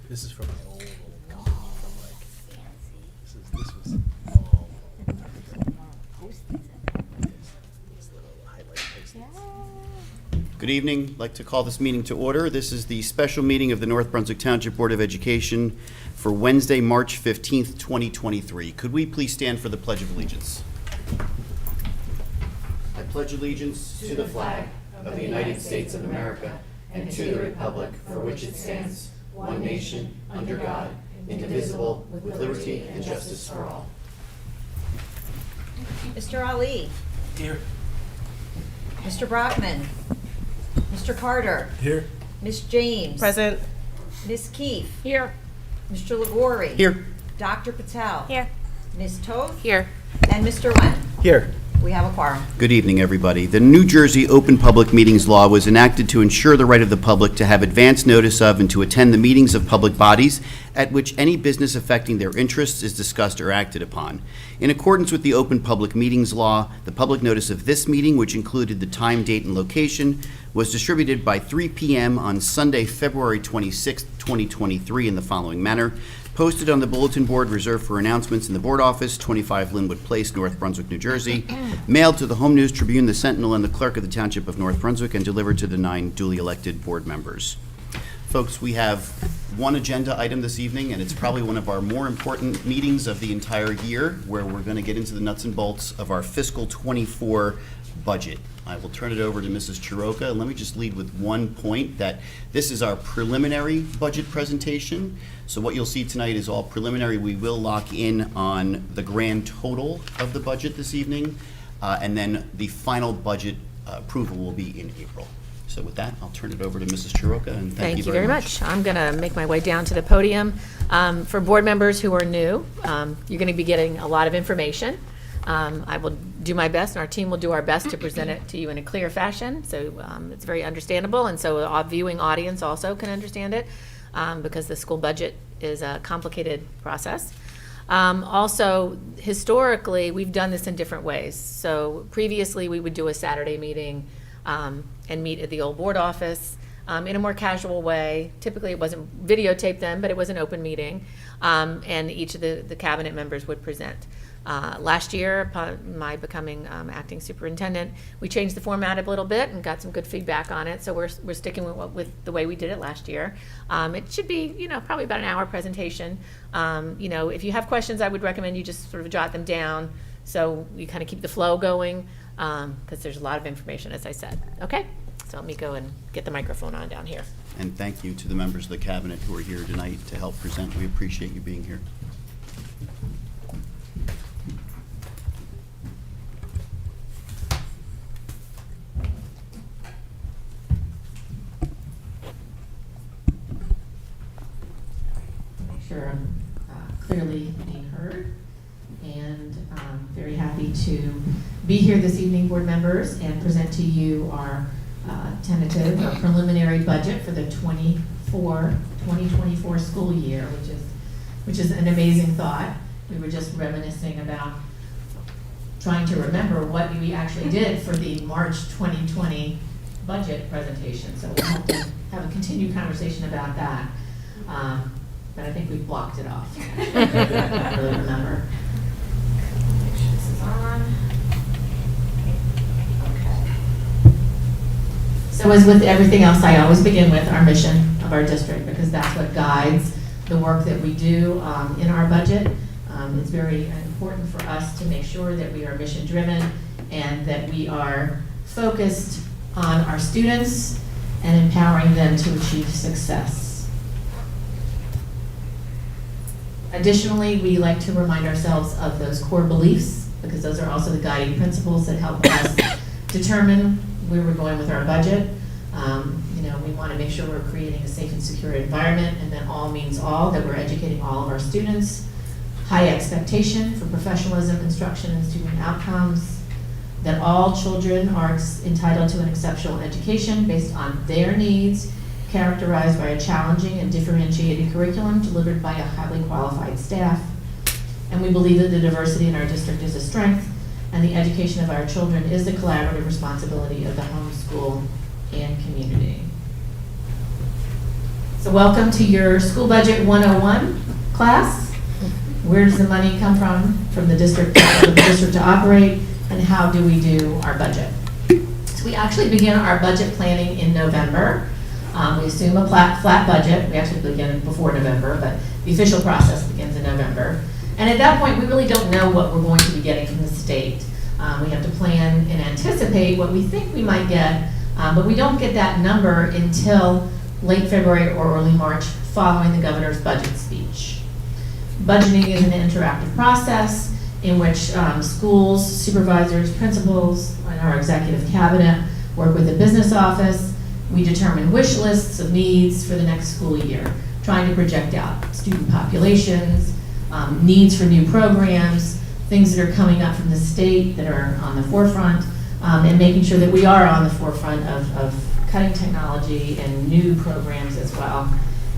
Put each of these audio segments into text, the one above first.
This is from my old one. From like, this was all these little highlight post-its. Good evening. I'd like to call this meeting to order. This is the special meeting of the North Brunswick Township Board of Education for Wednesday, March 15th, 2023. Could we please stand for the Pledge of Allegiance? I pledge allegiance to the flag of the United States of America and to the republic for which it stands, one nation, under God, indivisible, with liberty and justice for all. Mr. Ali. Here. Mr. Brockman. Mr. Carter. Here. Miss James. Present. Miss Keefe. Here. Mr. Ligori. Here. Dr. Patel. Here. Ms. Toth. Here. And Mr. Wen. Here. We have a quorum. Good evening, everybody. The New Jersey Open Public Meetings Law was enacted to ensure the right of the public to have advance notice of and to attend the meetings of public bodies at which any business affecting their interests is discussed or acted upon. In accordance with the Open Public Meetings Law, the public notice of this meeting, which included the time, date, and location, was distributed by 3 p.m. on Sunday, February 26, 2023 in the following manner. Posted on the bulletin board reserved for announcements in the board office, 25 Linwood Place, North Brunswick, New Jersey. Mailed to the Home News Tribune, the Sentinel, and the Clerk of the Township of North Brunswick, and delivered to the 9 duly elected board members. Folks, we have one agenda item this evening, and it's probably one of our more important meetings of the entire year, where we're going to get into the nuts and bolts of our fiscal 24 budget. I will turn it over to Mrs. Chiroka, and let me just lead with one point, that this is our preliminary budget presentation. So what you'll see tonight is all preliminary. We will lock in on the grand total of the budget this evening, and then the final budget approval will be in April. So with that, I'll turn it over to Mrs. Chiroka, and thank you very much. I'm going to make my way down to the podium. For board members who are new, you're going to be getting a lot of information. I will do my best, and our team will do our best to present it to you in a clear fashion, so it's very understandable, and so our viewing audience also can understand it, because the school budget is a complicated process. Also, historically, we've done this in different ways. So previously, we would do a Saturday meeting and meet at the old board office in a more casual way. Typically, it wasn't videotaped then, but it was an open meeting, and each of the cabinet members would present. Last year, upon my becoming acting superintendent, we changed the format a little bit and got some good feedback on it. So we're sticking with the way we did it last year. It should be, probably about an hour presentation. If you have questions, I would recommend you just sort of jot them down so you kind of keep the flow going, because there's a lot of information, as I said. Okay, so let me go and get the microphone on down here. And thank you to the members of the cabinet who are here tonight to help present. We appreciate you being here. Sure I'm clearly being heard, and I'm very happy to be here this evening, board members, and present to you our tentative or preliminary budget for the 2024 school year, which is an amazing thought. We were just reminiscing about trying to remember what we actually did for the March 2020 budget presentation, so we'll have to have a continued conversation about that. But I think we've blocked it off. I don't really remember. Make sure this is on. Okay. So as with everything else, I always begin with our mission of our district, because that's what guides the work that we do in our budget. It's very important for us to make sure that we are mission driven and that we are focused on our students and empowering them to achieve success. Additionally, we like to remind ourselves of those core beliefs, because those are also the guiding principles that help us determine where we're going with our budget. We want to make sure we're creating a safe and secure environment, and that all means all, that we're educating all of our students. High expectation for professionalism, instruction, and student outcomes. That all children are entitled to an exceptional education based on their needs, characterized by a challenging and differentiated curriculum delivered by a highly qualified staff. And we believe that the diversity in our district is a strength, and the education of our children is the collaborative responsibility of the home, school, and community. So welcome to your School Budget 101 class. Where does the money come from the district to operate, and how do we do our budget? So we actually begin our budget planning in November. We assume a flat budget. We actually begin before November, but the official process begins in November. And at that point, we really don't know what we're going to be getting from the state. We have to plan and anticipate what we think we might get, but we don't get that number until late February or early March following the governor's budget speech. Budgeting is an interactive process in which schools, supervisors, principals, and our executive cabinet work with the business office. We determine wish lists of needs for the next school year, trying to project out student populations, needs for new programs, things that are coming up from the state that are on the forefront, and making sure that we are on the forefront of cutting technology and new programs as well.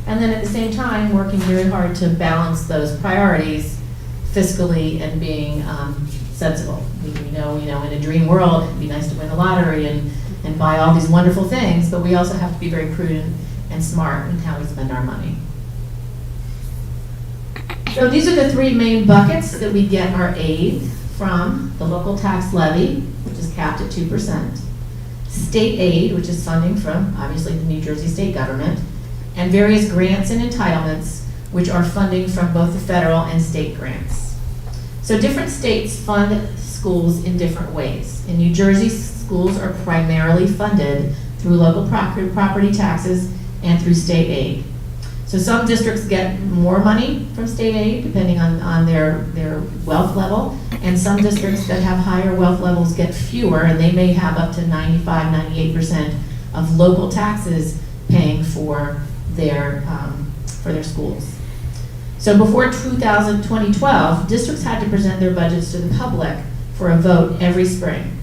And then at the same time, working very hard to balance those priorities fiscally and being sensible. We know, in a dream world, it'd be nice to win the lottery and buy all these wonderful things, but we also have to be very prudent and smart in how we spend our money. So these are the three main buckets that we get our aid from: the local tax levy, which is capped at 2%, state aid, which is funding from, obviously, the New Jersey state government, and various grants and entitlements, which are funding from both the federal and state grants. So different states fund schools in different ways. In New Jersey, schools are primarily funded through local property taxes and through state aid. So some districts get more money from state aid, depending on their wealth level, and some districts that have higher wealth levels get fewer, and they may have up to 95, 98% of local taxes paying for their schools. So before 2012, districts had to present their budgets to the public for a vote every spring.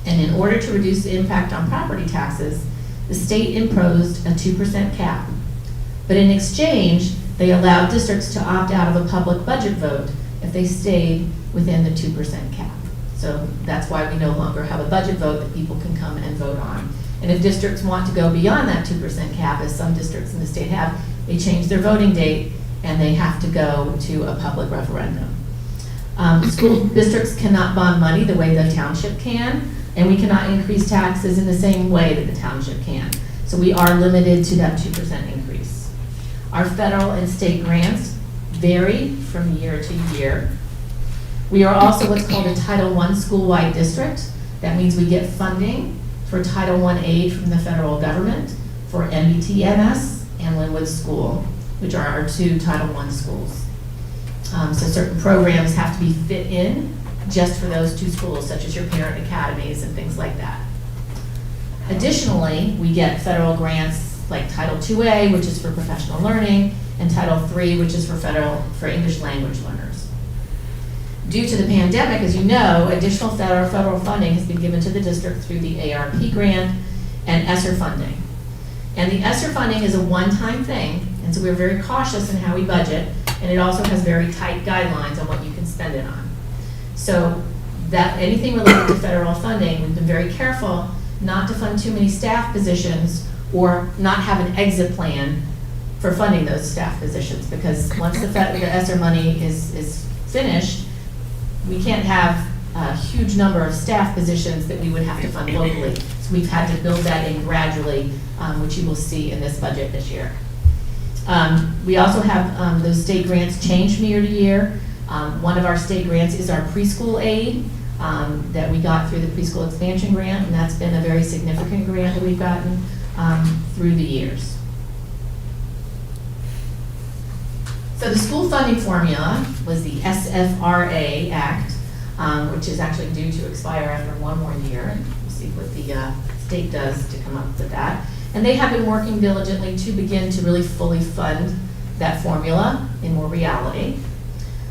And in order to reduce the impact on property taxes, the state imposed a 2% cap. But in exchange, they allowed districts to opt out of a public budget vote if they stayed within the 2% cap. So that's why we no longer have a budget vote that people can come and vote on. And if districts want to go beyond that 2% cap, as some districts in the state have, they change their voting date and they have to go to a public referendum. School districts cannot bond money the way the township can, and we cannot increase taxes in the same way that the township can. So we are limited to that 2% increase. Our federal and state grants vary from year to year. We are also what's called a Title I school-wide district. That means we get funding for Title I aid from the federal government for MBTMS and Linwood School, which are our two Title I schools. So certain programs have to be fit in just for those two schools, such as your parent academies and things like that. Additionally, we get federal grants like Title IIA, which is for professional learning, and Title III, which is for English language learners. Due to the pandemic, as you know, additional federal funding has been given to the district through the ARP grant and ESSER funding. And the ESSER funding is a one-time thing, and so we're very cautious in how we budget, and it also has very tight guidelines on what you can spend it on. So that anything related to federal funding, we've been very careful not to fund too many staff positions or not have an exit plan for funding those staff positions, because once the ESSER money is finished, we can't have a huge number of staff positions that we would have to fund locally. So we've had to build that in gradually, which you will see in this budget this year. We also have those state grants change from year to year. One of our state grants is our preschool aid that we got through the preschool expansion grant, and that's been a very significant grant that we've gotten through the years. So the school funding formula was the SFRA Act, which is actually due to expire after one more year. We'll see what the state does to come up with that. And they have been working diligently to begin to really fully fund that formula in more reality.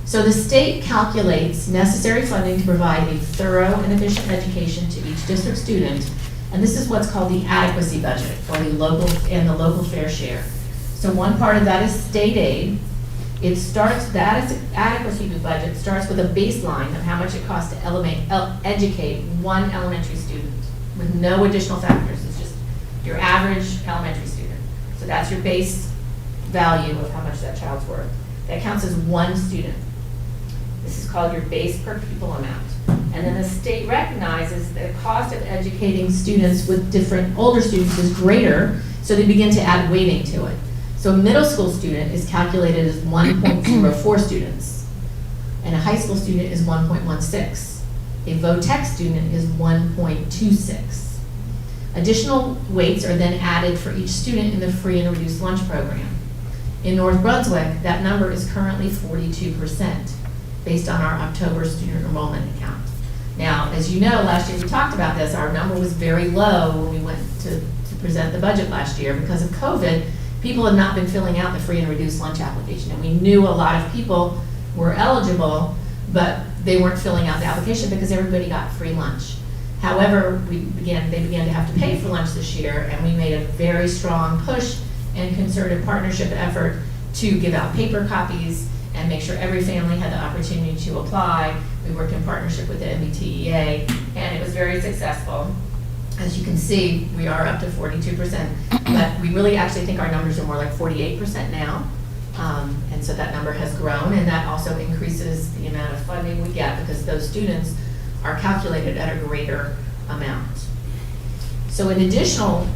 So the state calculates necessary funding to provide a thorough and efficient education to each district student, and this is what's called the adequacy budget, or the local fair share. So one part of that is state aid. It starts, the adequacy budget starts with a baseline of how much it costs to educate one elementary student with no additional factors. It's just your average elementary student. So So that's your base value of how much that child's worth. That counts as one student. This is called your base per pupil amount. And then the state recognizes the cost of educating students with different older students is greater, so they begin to add weighting to it. So a middle school student is calculated as 1.04 students, and a high school student is 1.16. A VOTEC student is 1.26. Additional weights are then added for each student in the free and reduced lunch program. In North Brunswick, that number is currently 42%, based on our October student enrollment account. Now, as you know, last year we talked about this, our number was very low when we went to present the budget last year. Because of COVID, people had not been filling out the free and reduced lunch application. And we knew a lot of people were eligible, but they weren't filling out the application because everybody got free lunch. However, they began to have to pay for lunch this year, and we made a very strong push and concerted partnership effort to give out paper copies and make sure every family had the opportunity to apply. We worked in partnership with the MBTEA, and it was very successful. As you can see, we are up to 42%, but we really actually think our numbers are more like 48% now. And so that number has grown, and that also increases the amount of funding we get because those students are calculated at a greater amount. So an additional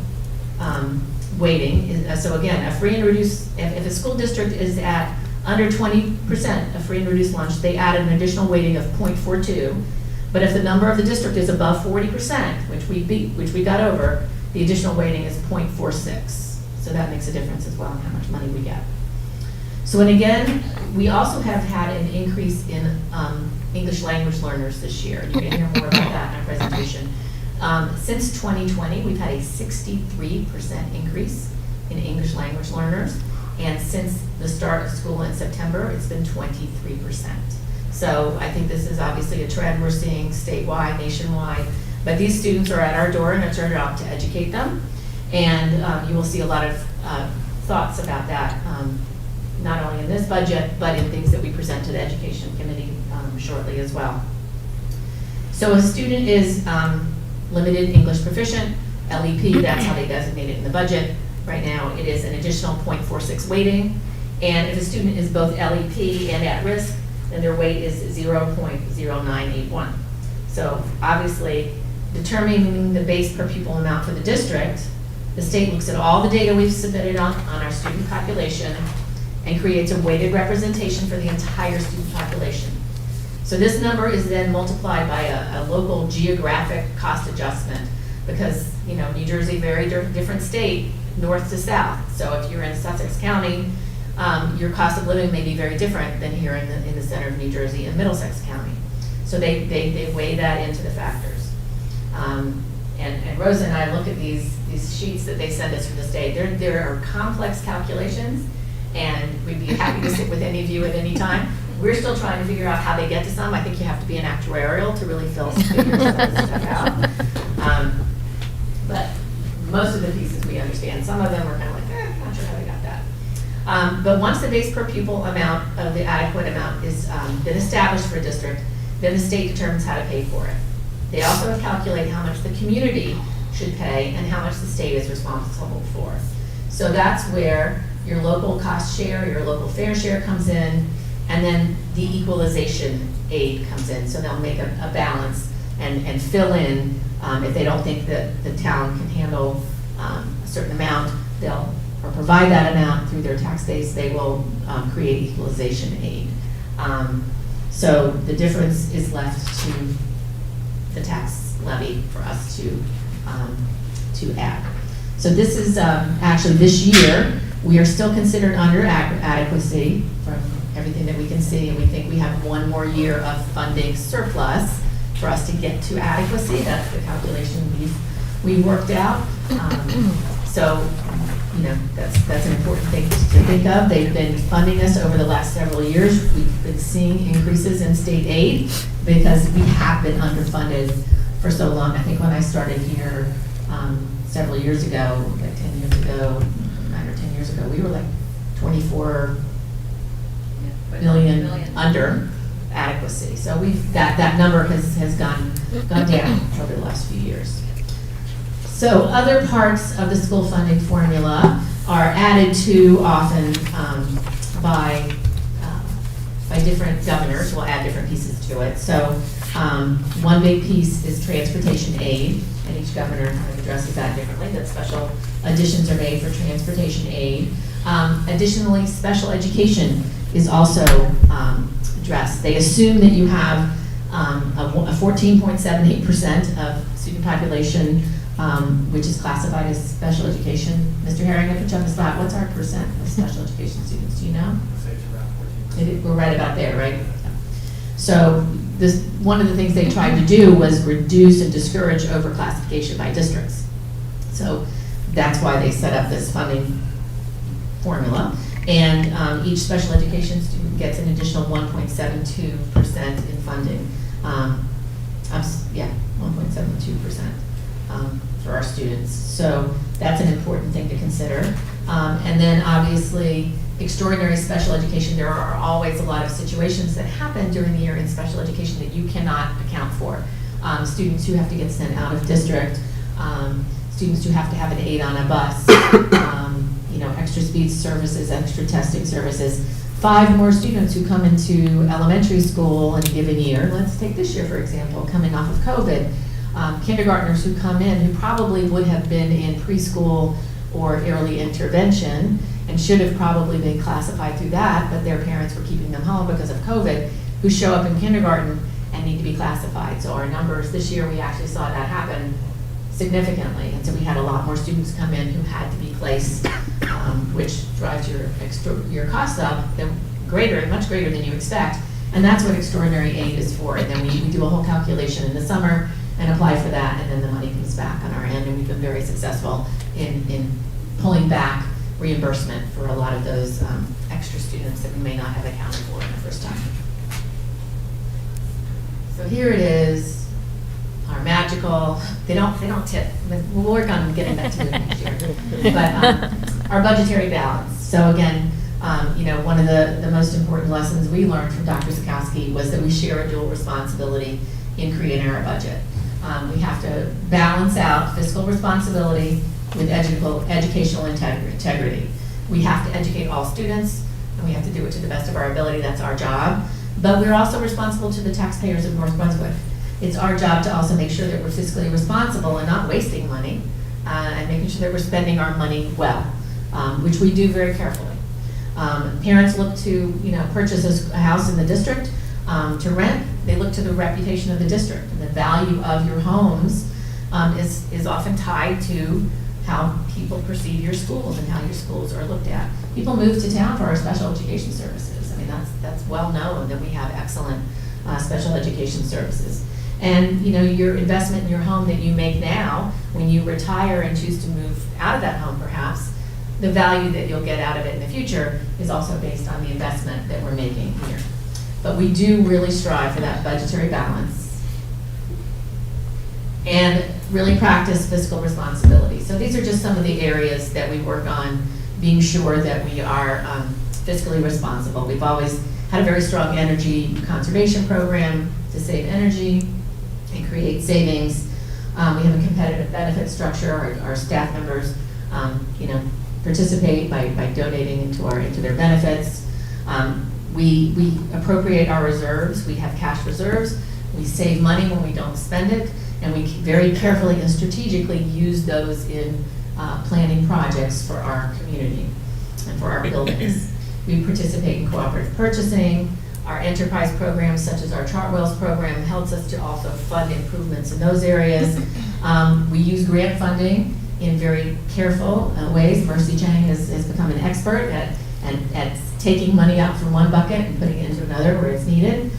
weighting, so again, a free and reduced, if a school district is at under 20% of free and reduced lunch, they add an additional weighting of 0.42. But if the number of the district is above 40%, which we got over, the additional weighting is 0.46. So that makes a difference as well in how much money we get. So, and again, we also have had an increase in English language learners this year. You're going to hear more about that in our presentation. Since 2020, we've had a 63% increase in English language learners. And since the start of school in September, it's been 23%. So I think this is obviously a trend we're seeing statewide, nationwide. But these students are at our door, and it's our job to educate them. And you will see a lot of thoughts about that, not only in this budget, but in things that we present to the Education Committee shortly as well. So a student is limited English proficient, LEP, that's how they designate it in the budget. Right now, it is an additional 0.46 weighting. And if a student is both LEP and at risk, then their weight is 0.0981. So obviously, determining the base per pupil amount for the district, the state looks at all the data we've submitted on our student population and creates a weighted representation for the entire student population. So this number is then multiplied by a local geographic cost adjustment because, you know, New Jersey, very different state, north to south. So if you're in Sussex County, your cost of living may be very different than here in the center of New Jersey and Middlesex County. So they weigh that into the factors. And Rosa and I look at these sheets that they send us from the state. There are complex calculations, and we'd be happy to sit with any of you at any time. We're still trying to figure out how they get to some. I think you have to be an actuarial to really figure some of this stuff out. But most of the pieces we understand. Some of them are kind of like, not sure how they got that. But once the base per pupil amount of the adequate amount is been established for a district, then the state determines how to pay for it. They also calculate how much the community should pay and how much the state is responsible for. So that's where your local cost share, your local fair share comes in, and then the equalization aid comes in. So they'll make a balance and fill in if they don't think that the town can handle a certain amount, they'll or provide that amount through their tax base, they will create equalization aid. So the difference is left to the tax levy for us to add. So this is actually this year, we are still considered under adequacy from everything that we can see, and we think we have one more year of funding surplus for us to get to adequacy. That's the calculation we've worked out. So, you know, that's an important thing to think of. They've been funding us over the last several years. We've been seeing increases in state aid because we have been underfunded for so long. I think when I started here several years ago, like 10 years ago, 9 or 10 years ago, we were like 24 million under adequacy. So that number has gone down over the last few years. So other parts of the school funding formula are added to often by different governors. We'll add different pieces to it. So one big piece is transportation aid, and each governor kind of addresses that differently, that special additions are made for transportation aid. Additionally, special education is also addressed. They assume that you have a 14.78% of student population which is classified as special education. Mr. Herring, I put you on the spot. What's our percent of special education students? Do you know? We're right about there, right? Yeah. So one of the things they tried to do was reduce and discourage overclassification by districts. So that's why they set up this funding formula. And each special education student gets an additional 1.72% in funding. 1.72% for our students. So that's an important thing to consider. And then obviously, extraordinary special education, there are always a lot of situations that happen during the year in special education that you cannot account for. Students who have to get sent out of district, students who have to have an aide on a bus, extra speech services, extra testing services. 5 more students who come into elementary school in a given year. Let's take this year, for example, coming off of COVID. Kindergartners who come in who probably would have been in preschool or early intervention and should have probably been classified through that, but their parents were keeping them home because of COVID, who show up in kindergarten and need to be classified. So our numbers this year, we actually saw that happen significantly. And so we had a lot more students come in who had to be placed, which drives your costs up much greater than you expect. And that's what extraordinary aid is for. And then we do a whole calculation in the summer and apply for that, and then the money comes back on our end. And we've been very successful in pulling back reimbursement for a lot of those extra students that we may not have accounted for in the first time. So here it is, our magical, they don't tip, but we'll work on getting that to them next year. But our budgetary balance. So again, one of the most important lessons we learned from Dr. Zukowski was that we share a dual responsibility in creating our budget. We have to balance out fiscal responsibility with educational integrity. We have to educate all students, and we have to do it to the best of our ability. That's our job. But we're also responsible to the taxpayers of North Brunswick. It's our job to also make sure that we're fiscally responsible and not wasting money, and making sure that we're spending our money well, which we do very carefully. Parents look to purchase a house in the district to rent. They look to the reputation of the district, and the value of your homes is often tied to how people perceive your schools and how your schools are looked at. People move to town for our special education services. I mean, that's well known that we have excellent special education services. And your investment in your home that you make now, when you retire and choose to move out of that home perhaps, the value that you'll get out of it in the future is also based on the investment that we're making here. But we do really strive for that budgetary balance and really practice fiscal responsibility. So these are just some of the areas that we work on, being sure that we are fiscally responsible. We've always had a very strong energy conservation program to save energy and create savings. We have a competitive benefit structure. Our staff members, participate by donating into their benefits. We appropriate our reserves. We have cash reserves. We save money when we don't spend it, and we very carefully and strategically use those in planning projects for our community and for our buildings. We participate in cooperative purchasing. Our enterprise programs, such as our Chartwell's program, helps us to also fund improvements in those areas. We use grant funding in very careful ways. Mercy Chang has become an expert at taking money out from one bucket and putting it into another where it's needed.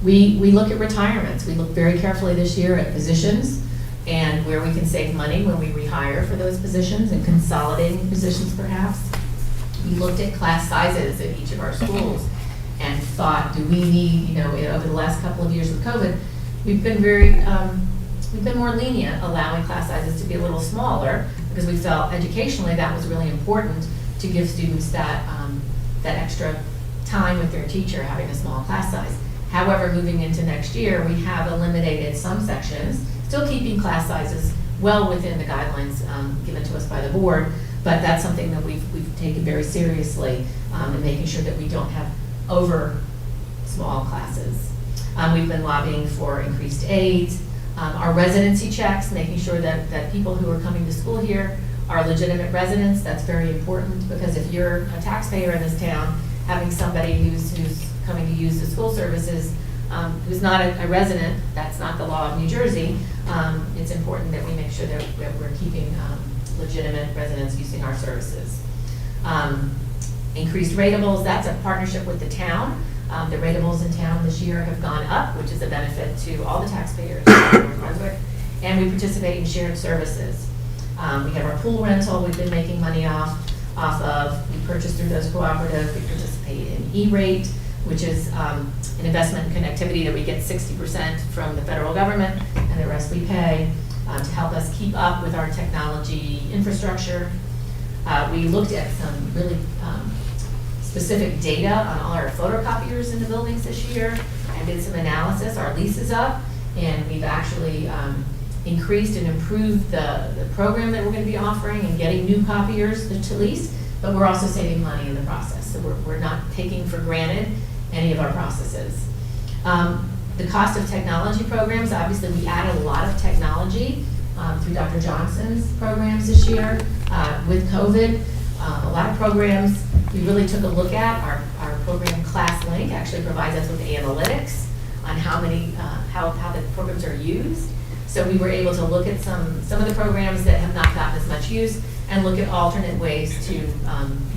We look at retirements. We look very carefully this year at positions and where we can save money when we rehire for those positions and consolidating positions perhaps. We looked at class sizes at each of our schools and thought, do we need, over the last couple of years with COVID, we've been more lenient allowing class sizes to be a little smaller because we felt educationally that was really important to give students that extra time with their teacher, having a small class size. However, moving into next year, we have eliminated some sections, still keeping class sizes well within the guidelines given to us by the board, But that's something that we've taken very seriously, in making sure that we don't have over small classes. We've been lobbying for increased aid, our residency checks, making sure that people who are coming to school here are legitimate residents. That's very important, because if you're a taxpayer in this town, having somebody who's coming to use the school services, who's not a resident, that's not the law of New Jersey, it's important that we make sure that we're keeping legitimate residents using our services. Increased ratables, that's a partnership with the town. The ratables in town this year have gone up, which is a benefit to all the taxpayers in North Brunswick. And we participate in shared services. We have our pool rental we've been making money off of. We purchase through those cooperatives. We participate in E-rate, which is an investment in connectivity that we get 60% from the federal government, and the rest we pay to help us keep up with our technology infrastructure. We looked at some really specific data on all our photocopiers in the buildings this year and did some analysis. Our lease is up, and we've actually increased and improved the program that we're going to be offering and getting new copiers to lease, but we're also saving money in the process. So we're not taking for granted any of our processes. The cost of technology programs, obviously we added a lot of technology through Dr. Johnson's programs this year. With COVID, a lot of programs we really took a look at. Our program ClassLink actually provides us with analytics on how the programs are used. So we were able to look at some of the programs that have not gotten as much use and look at alternate ways to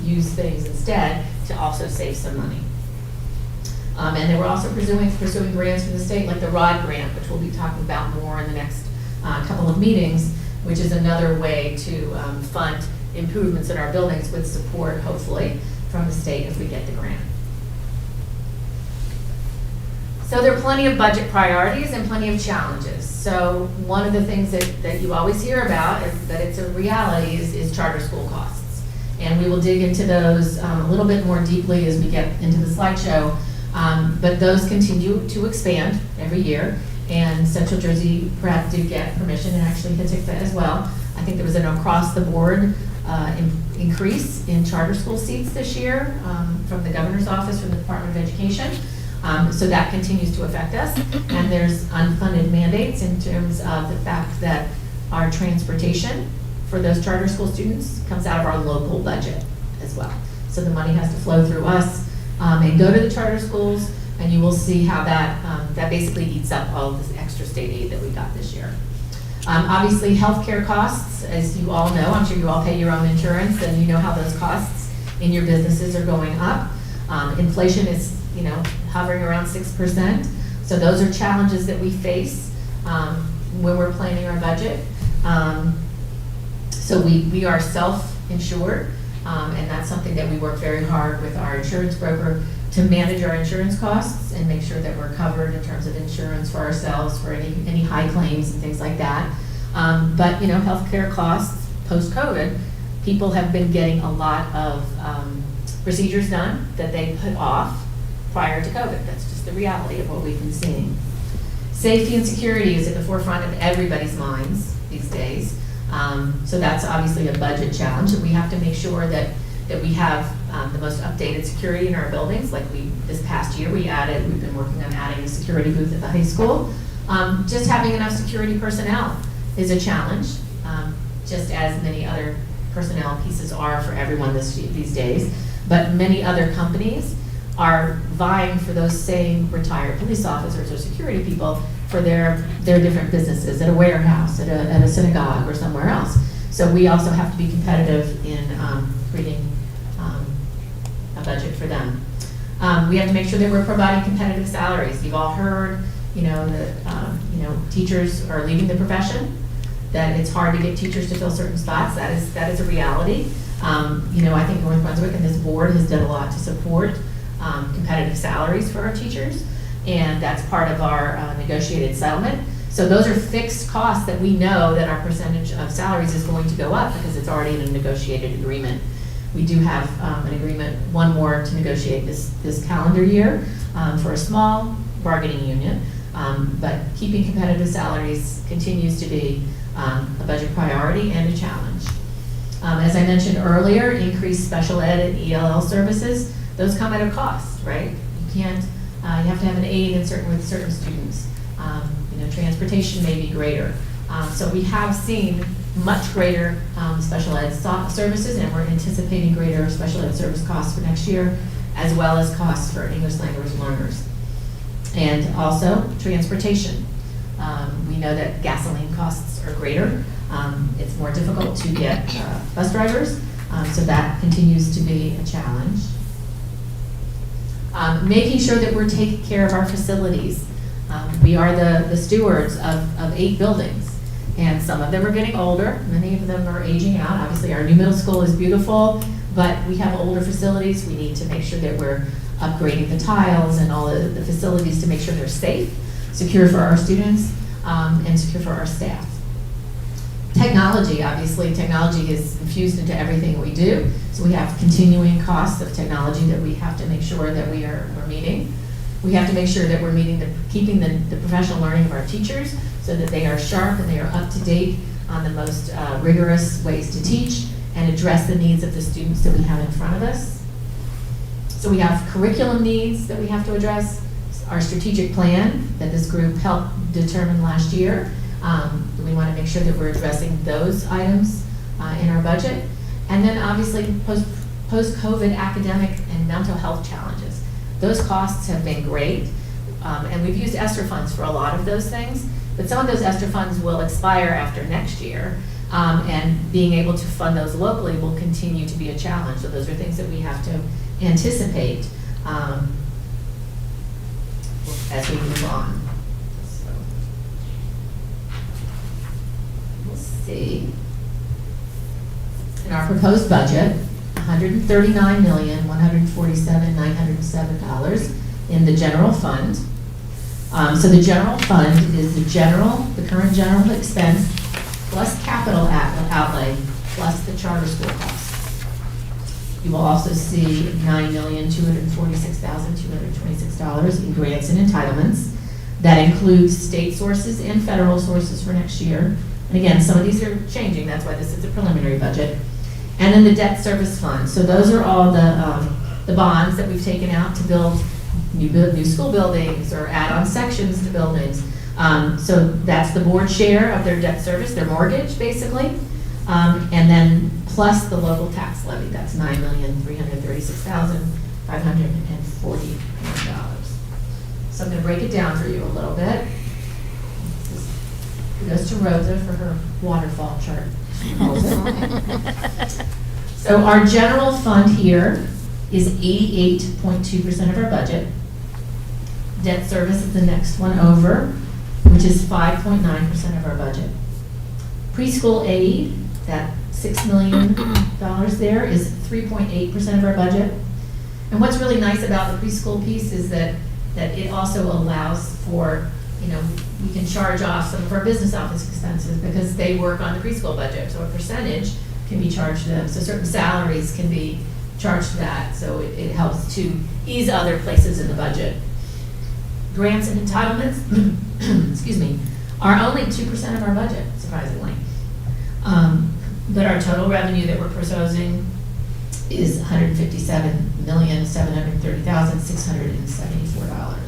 use things instead to also save some money. And then we're also pursuing grants from the state, like the ROD grant, which we'll be talking about more in the next couple of meetings, which is another way to fund improvements in our buildings with support, hopefully, from the state if we get the grant. So there are plenty of budget priorities and plenty of challenges. So one of the things that you always hear about, but it's a reality, is charter school costs. And we will dig into those a little bit more deeply as we get into the slideshow. But those continue to expand every year. And Central Jersey Prep did get permission, and actually Hittick as well. I think there was an across-the-board increase in charter school seats this year from the governor's office, from the Department of Education. So that continues to affect us. And there's unfunded mandates in terms of the fact that our transportation for those charter school students comes out of our local budget as well. So the money has to flow through us and go to the charter schools, and you will see how that basically eats up all of this extra state aid that we got this year. Obviously, healthcare costs, as you all know, I'm sure you all pay your own insurance, and you know how those costs in your businesses are going up. Inflation is, hovering around 6%. So those are challenges that we face when we're planning our budget. So we are self-insured, and that's something that we work very hard with our insurance broker to manage our insurance costs and make sure that we're covered in terms of insurance for ourselves for any high claims and things like that. But healthcare costs post-COVID, people have been getting a lot of procedures done that they put off prior to COVID. That's just the reality of what we've been seeing. Safety and security is at the forefront of everybody's minds these days. So that's obviously a budget challenge, and we have to make sure that we have the most updated security in our buildings. Like this past year, we've been working on adding a security booth at the high school. Just having enough security personnel is a challenge, just as many other personnel pieces are for everyone these days. But many other companies are vying for those same retired police officers or security people for their different businesses, at a warehouse, at a synagogue, or somewhere else. So we also have to be competitive in creating a budget for them. We have to make sure that we're providing competitive salaries. You've all heard, that teachers are leaving the profession, that it's hard to get teachers to fill certain spots. That is a reality. I think North Brunswick and this board has done a lot to support competitive salaries for our teachers, and that's part of our negotiated settlement. So those are fixed costs that we know that our percentage of salaries is going to go up because it's already in a negotiated agreement. We do have an agreement, one more to negotiate this calendar year for a small bargaining unit, but keeping competitive salaries continues to be a budget priority and a challenge. As I mentioned earlier, increased special ed and ELL services, those come at a cost, right? You can't, you have to have an aid with certain students. Transportation may be greater. So we have seen much greater special ed services, and we're anticipating greater special ed service costs for next year, as well as costs for English language learners. And also transportation. We know that gasoline costs are greater. It's more difficult to get bus drivers, so that continues to be a challenge. Making sure that we're taking care of our facilities. We are the stewards of 8 buildings, and some of them are getting older, many of them are aging out. Obviously, our new middle school is beautiful, but we have older facilities. We need to make sure that we're upgrading the tiles and all the facilities to make sure they're safe, secure for our students, and secure for our staff. Technology, obviously, technology is infused into everything we do, so we have continuing costs of technology that we have to make sure that we're meeting. We have to make sure that we're keeping the professional learning of our teachers so that they are sharp and they are up to date on the most rigorous ways to teach and address the needs of the students that we have in front of us. So we have curriculum needs that we have to address, our strategic plan that this group helped determine last year. We want to make sure that we're addressing those items in our budget. And then obviously post-COVID academic and mental health challenges. Those costs have been great, and we've used ESSER funds for a lot of those things, but some of those ESSER funds will expire after next year, and being able to fund those locally will continue to be a challenge. So those are things that we have to anticipate as we move on. So, we'll see. In our proposed budget, $139,147,907 in the general fund. So the general fund is the current general expense plus capital outlay plus the charter school costs. You will also see $9,246,226 in grants and entitlements. That includes state sources and federal sources for next year. And again, some of these are changing. That's why this is a preliminary budget. And then the debt service fund. So those are all the bonds that we've taken out to build new school buildings or add-on sections to buildings. So that's the board share of their debt service, their mortgage, basically. And then plus the local tax levy. That's $9,336,540. So I'm going to break it down for you a little bit. Kudos to Rosa for her waterfall chart. So our general fund here is 88.2% of our budget. Debt service is the next one over, which is 5.9% of our budget. Preschool aid, that $6 million there, is 3.8% of our budget. And what's really nice about the preschool piece is that it also allows for, we can charge off some of our business office expenses because they work on the preschool budget. So a percentage can be charged to them. So certain salaries can be charged to that. So it helps to ease other places in the budget. Grants and entitlements, excuse me, are only 2% of our budget, surprisingly. But our total revenue that we're proposing is $157,730,674.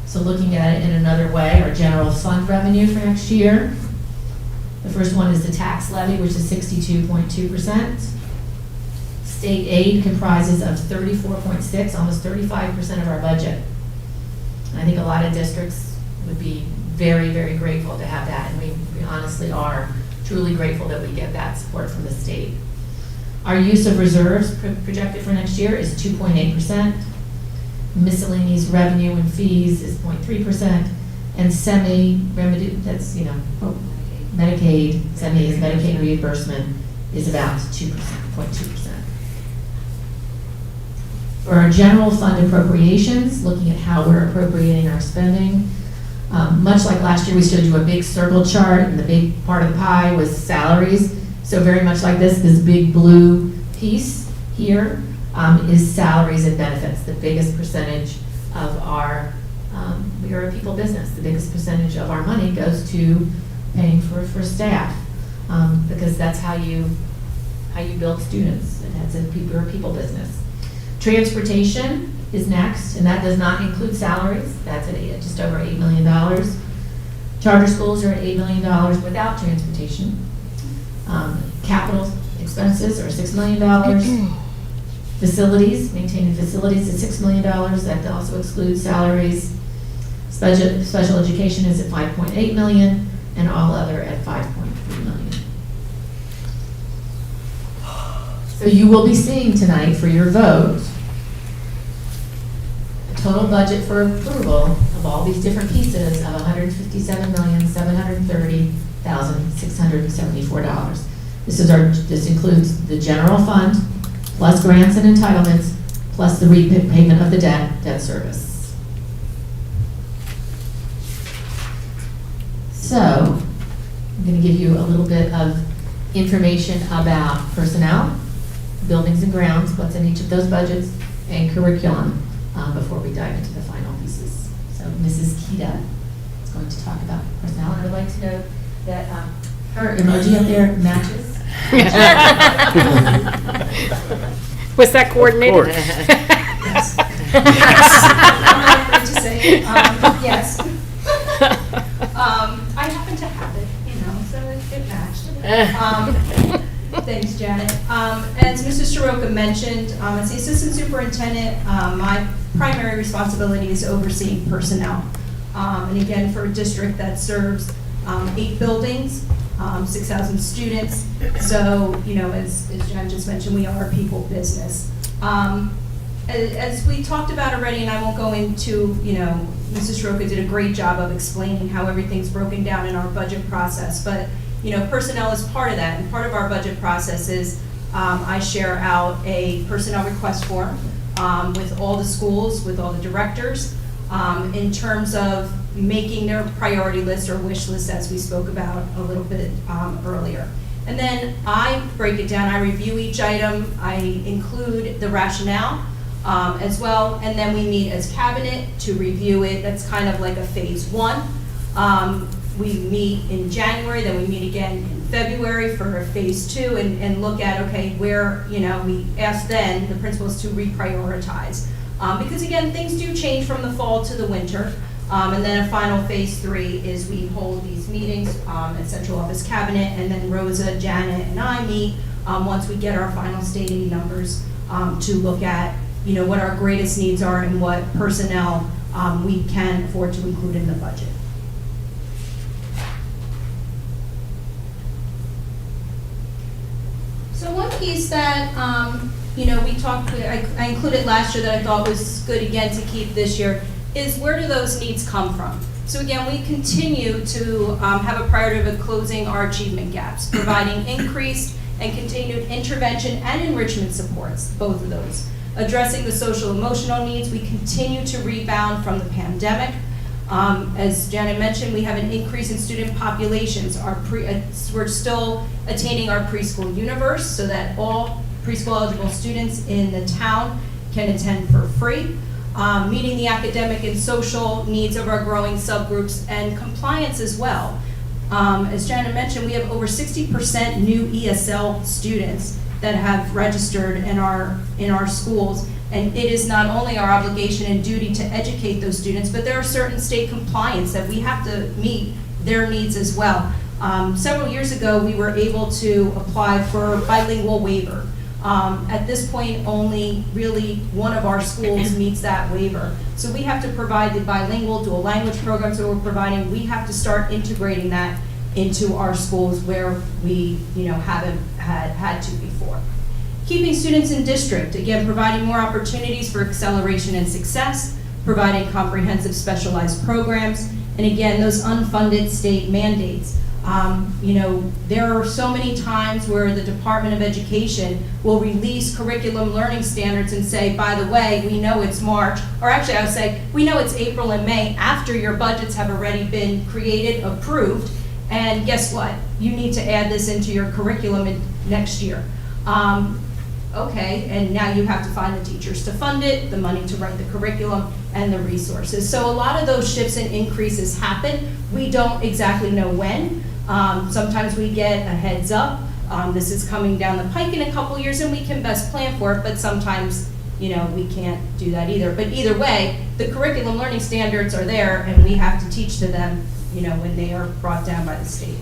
So looking at it in another way, our general fund revenue for next year, the first one is the tax levy, which is 62.2%. State aid comprises of 34.6, almost 35% of our budget. And I think a lot of districts would be very, very grateful to have that, and we honestly are truly grateful that we get that support from the state. Our use of reserves projected for next year is 2.8%. Miscellaneous revenue and fees is 0.3%, and that's, Medicaid, is Medicaid reimbursement is about 0.2%. For our general fund appropriations, looking at how we're appropriating our spending, much like last year, we showed you a big circle chart, and the big part of the pie was salaries. So very much like this big blue piece here is salaries and benefits. The biggest percentage of our, we are a people business, the biggest percentage of our money goes to paying for staff, because that's how you how you build students, and that's a people business. Transportation is next, and that does not include salaries. That's at just over $8 million. Charter schools are at $8 million without transportation. Capital expenses are $6 million. Facilities, maintaining facilities is $6 million. That also excludes salaries. Special education is at $5.8 million, and all other at $5.3 million. So you will be seeing tonight for your vote a total budget for approval of all these different pieces of $157,730,674. This includes the general fund, plus grants and entitlements, plus the repayment of the debt service. So, I'm going to give you a little bit of information about personnel, buildings and grounds, what's in each of those budgets, and curriculum before we dive into the final pieces. So, Mrs. Kita is going to talk about personnel, and I'd like to note that her emoji up there matches. Was that coordinated? course. Yes. I'm not afraid to say it. Yes. I happen to have it, so it matched. Thanks, Janet. As Mrs. Soroka mentioned, as the assistant superintendent, my primary responsibility is overseeing personnel. And again, for a district that serves 8 buildings, 6,000 students. So, as Jen just mentioned, we are a people business. As we talked about already, and I won't go into, Mrs. Soroka did a great job of explaining how everything's broken down in our budget process, but, personnel is part of that, and part of our budget process is I share out a personnel request form with all the schools, with all the directors, in terms of making their priority list or wish list, as we spoke about a little bit earlier. And then I break it down, I review each item, I include the rationale as well, and then we meet as cabinet to review it. That's kind of like a phase 1. We meet in January, then we meet again in February for a phase 2 and look at, okay, where, we ask then the principals to reprioritize. Because again, things do change from the fall to the winter. And then a final phase 3 is we hold these meetings at Central Office Cabinet, and then Rosa, Janet, and I meet once we get our final state aid numbers to look at, what our greatest needs are and what personnel we can afford to include in the budget. So one piece that, we talked, I included last year that I thought was good again to keep this year is where do those needs come from? So again, we continue to have a priority of closing our achievement gaps, providing increased and continued intervention and enrichment supports, both of those. Addressing the social emotional needs, we continue to rebound from the pandemic. As Janet mentioned, we have an increase in student populations. We're still attaining our preschool universe so that all preschool eligible students in the town can attend for free. Meeting the academic and social needs of our growing subgroups and compliance as well. As Janet mentioned, we have over 60% new ESL students that have registered in our schools, and it is not only our obligation and duty to educate those students, but there are certain state compliance that we have to meet their needs as well. Several years ago, we were able to apply for bilingual waiver. At this point, only really one of our schools meets that waiver. So we have to provide the bilingual dual language programs that we're providing. We have to start integrating that into our schools where we, haven't had to before. Keeping students in district, again, providing more opportunities for acceleration and success, providing comprehensive specialized programs, and again, those unfunded state mandates. There are so many times where the Department of Education will release curriculum learning standards and say, by the way, we know it's March, or actually I would say, we know it's April and May after your budgets have already been created, approved, and guess what? You need to add this into your curriculum next year. Okay, and now you have to find the teachers to fund it, the money to write the curriculum, and the resources. So a lot of those shifts and increases happen. We don't exactly know when. Sometimes we get a heads up. This is coming down the pike in a couple years, and we can best plan for it, but sometimes, we can't do that either. But either way, the curriculum learning standards are there, and we have to teach to them, when they are brought down by the state.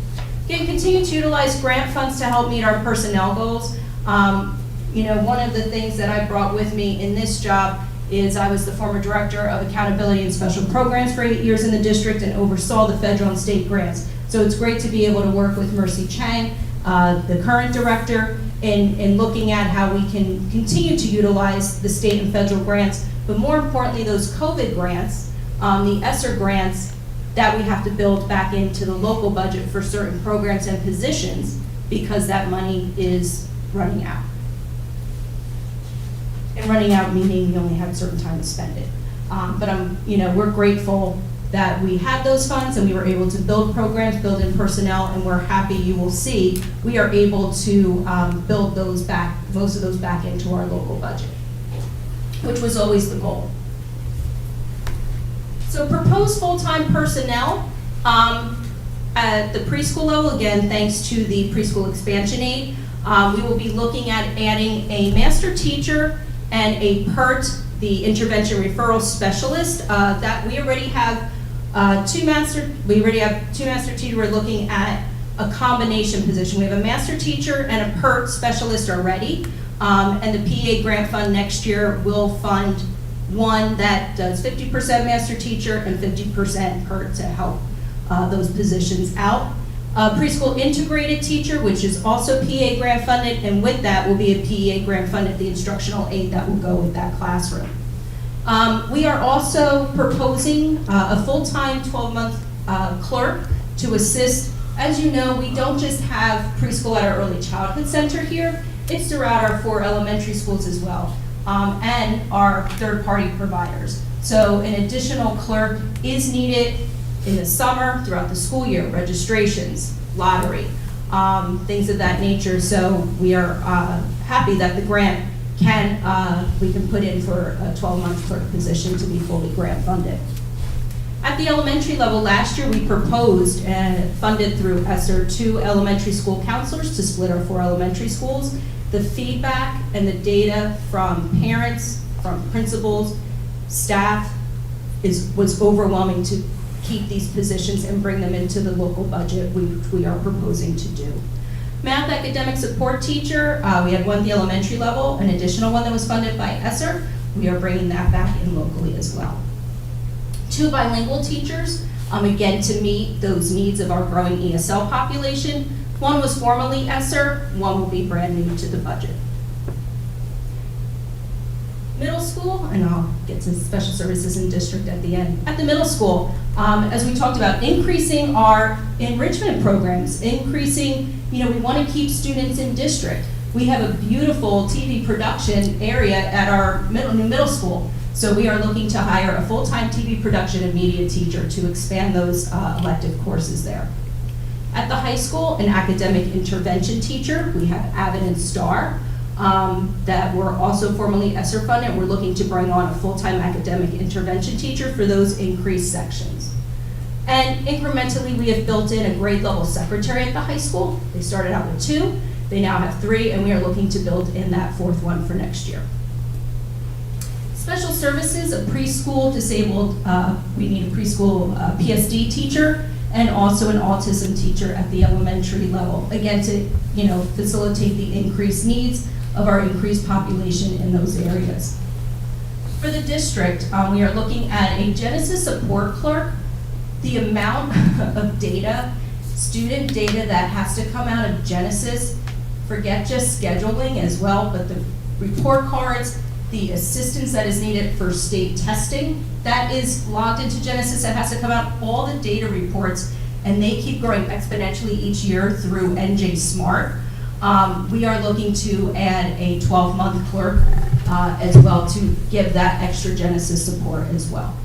Again, continue to utilize grant funds to help meet our personnel goals. One of the things that I brought with me in this job is I was the former director of accountability and special programs for 8 years in the district and oversaw the federal and state grants. So it's great to be able to work with Mercy Chang, the current director, in looking at how we can continue to utilize the state and federal grants, but more importantly, those COVID grants, the ESSER grants that we have to build back into the local budget for certain programs and positions because that money is running out. And running out meaning you only have a certain time to spend it. But we're grateful that we had those funds and we were able to build programs, build in personnel, and we're happy you will see we are able to build those back, most of those back into our local budget, which was always the goal. So proposed full-time personnel at the preschool level, again, thanks to the preschool expansion aid, we will be looking at adding a master teacher and a PERT, the intervention referral specialist, that we already have two master teachers. We're looking at a combination position. We have a master teacher and a PERT specialist already, and the PEA grant fund next year will fund one that does 50% master teacher and 50% PERT to help those positions out. Preschool integrated teacher, which is also PEA grant funded, and with that will be a PEA grant funded, the instructional aid that will go with that classroom. We are also proposing a full-time 12-month clerk to assist. As you know, we don't just have preschool at our early childhood center here, it's throughout our 4 elementary schools as well, and our third-party providers. So an additional clerk is needed in the summer, throughout the school year, registrations, lottery, things of that nature. So we are happy that the grant we can put in for a 12-month clerk position to be fully grant funded. At the elementary level, last year we proposed and funded through ESSER 2 elementary school counselors to split our 4 elementary schools. The feedback and the data from parents, from principals, staff was overwhelming to keep these positions and bring them into the local budget, which we are proposing to do. Math academic support teacher, we had one at the elementary level, an additional one that was funded by ESSER. We are bringing that back in locally as well. 2 bilingual teachers, again to meet those needs of our growing ESL population. One was formerly ESSER, one will be brand new to the budget. Middle school, and I'll get to special services in district at the end. At the middle school, as we talked about, increasing our enrichment programs, we want to keep students in district. We have a beautiful TV production area at our middle school, so we are looking to hire a full-time TV production and media teacher to expand those elective courses there. At the high school, an academic intervention teacher, we have Avid and Star, that were also formerly ESSER funded. We're looking to bring on a full-time academic intervention teacher for those increased sections. And incrementally, we have built in a grade level secretary at the high school. They started out with 2, they now have 3, and we are looking to build in that 4th one for next year. Special services, a preschool disabled, we need a preschool PSD teacher, and also an autism teacher at the elementary level, again to facilitate the increased needs of our increased population in those areas. For the district, we are looking at a Genesis support clerk. The amount of data, student data that has to come out of Genesis, forget just scheduling as well, but the report cards, the assistance that is needed for state testing, that is logged into Genesis, that has to come out, all the data reports, and they keep growing exponentially each year through NJ Smart. We are looking to add a 12-month clerk as well to give that extra Genesis support as well.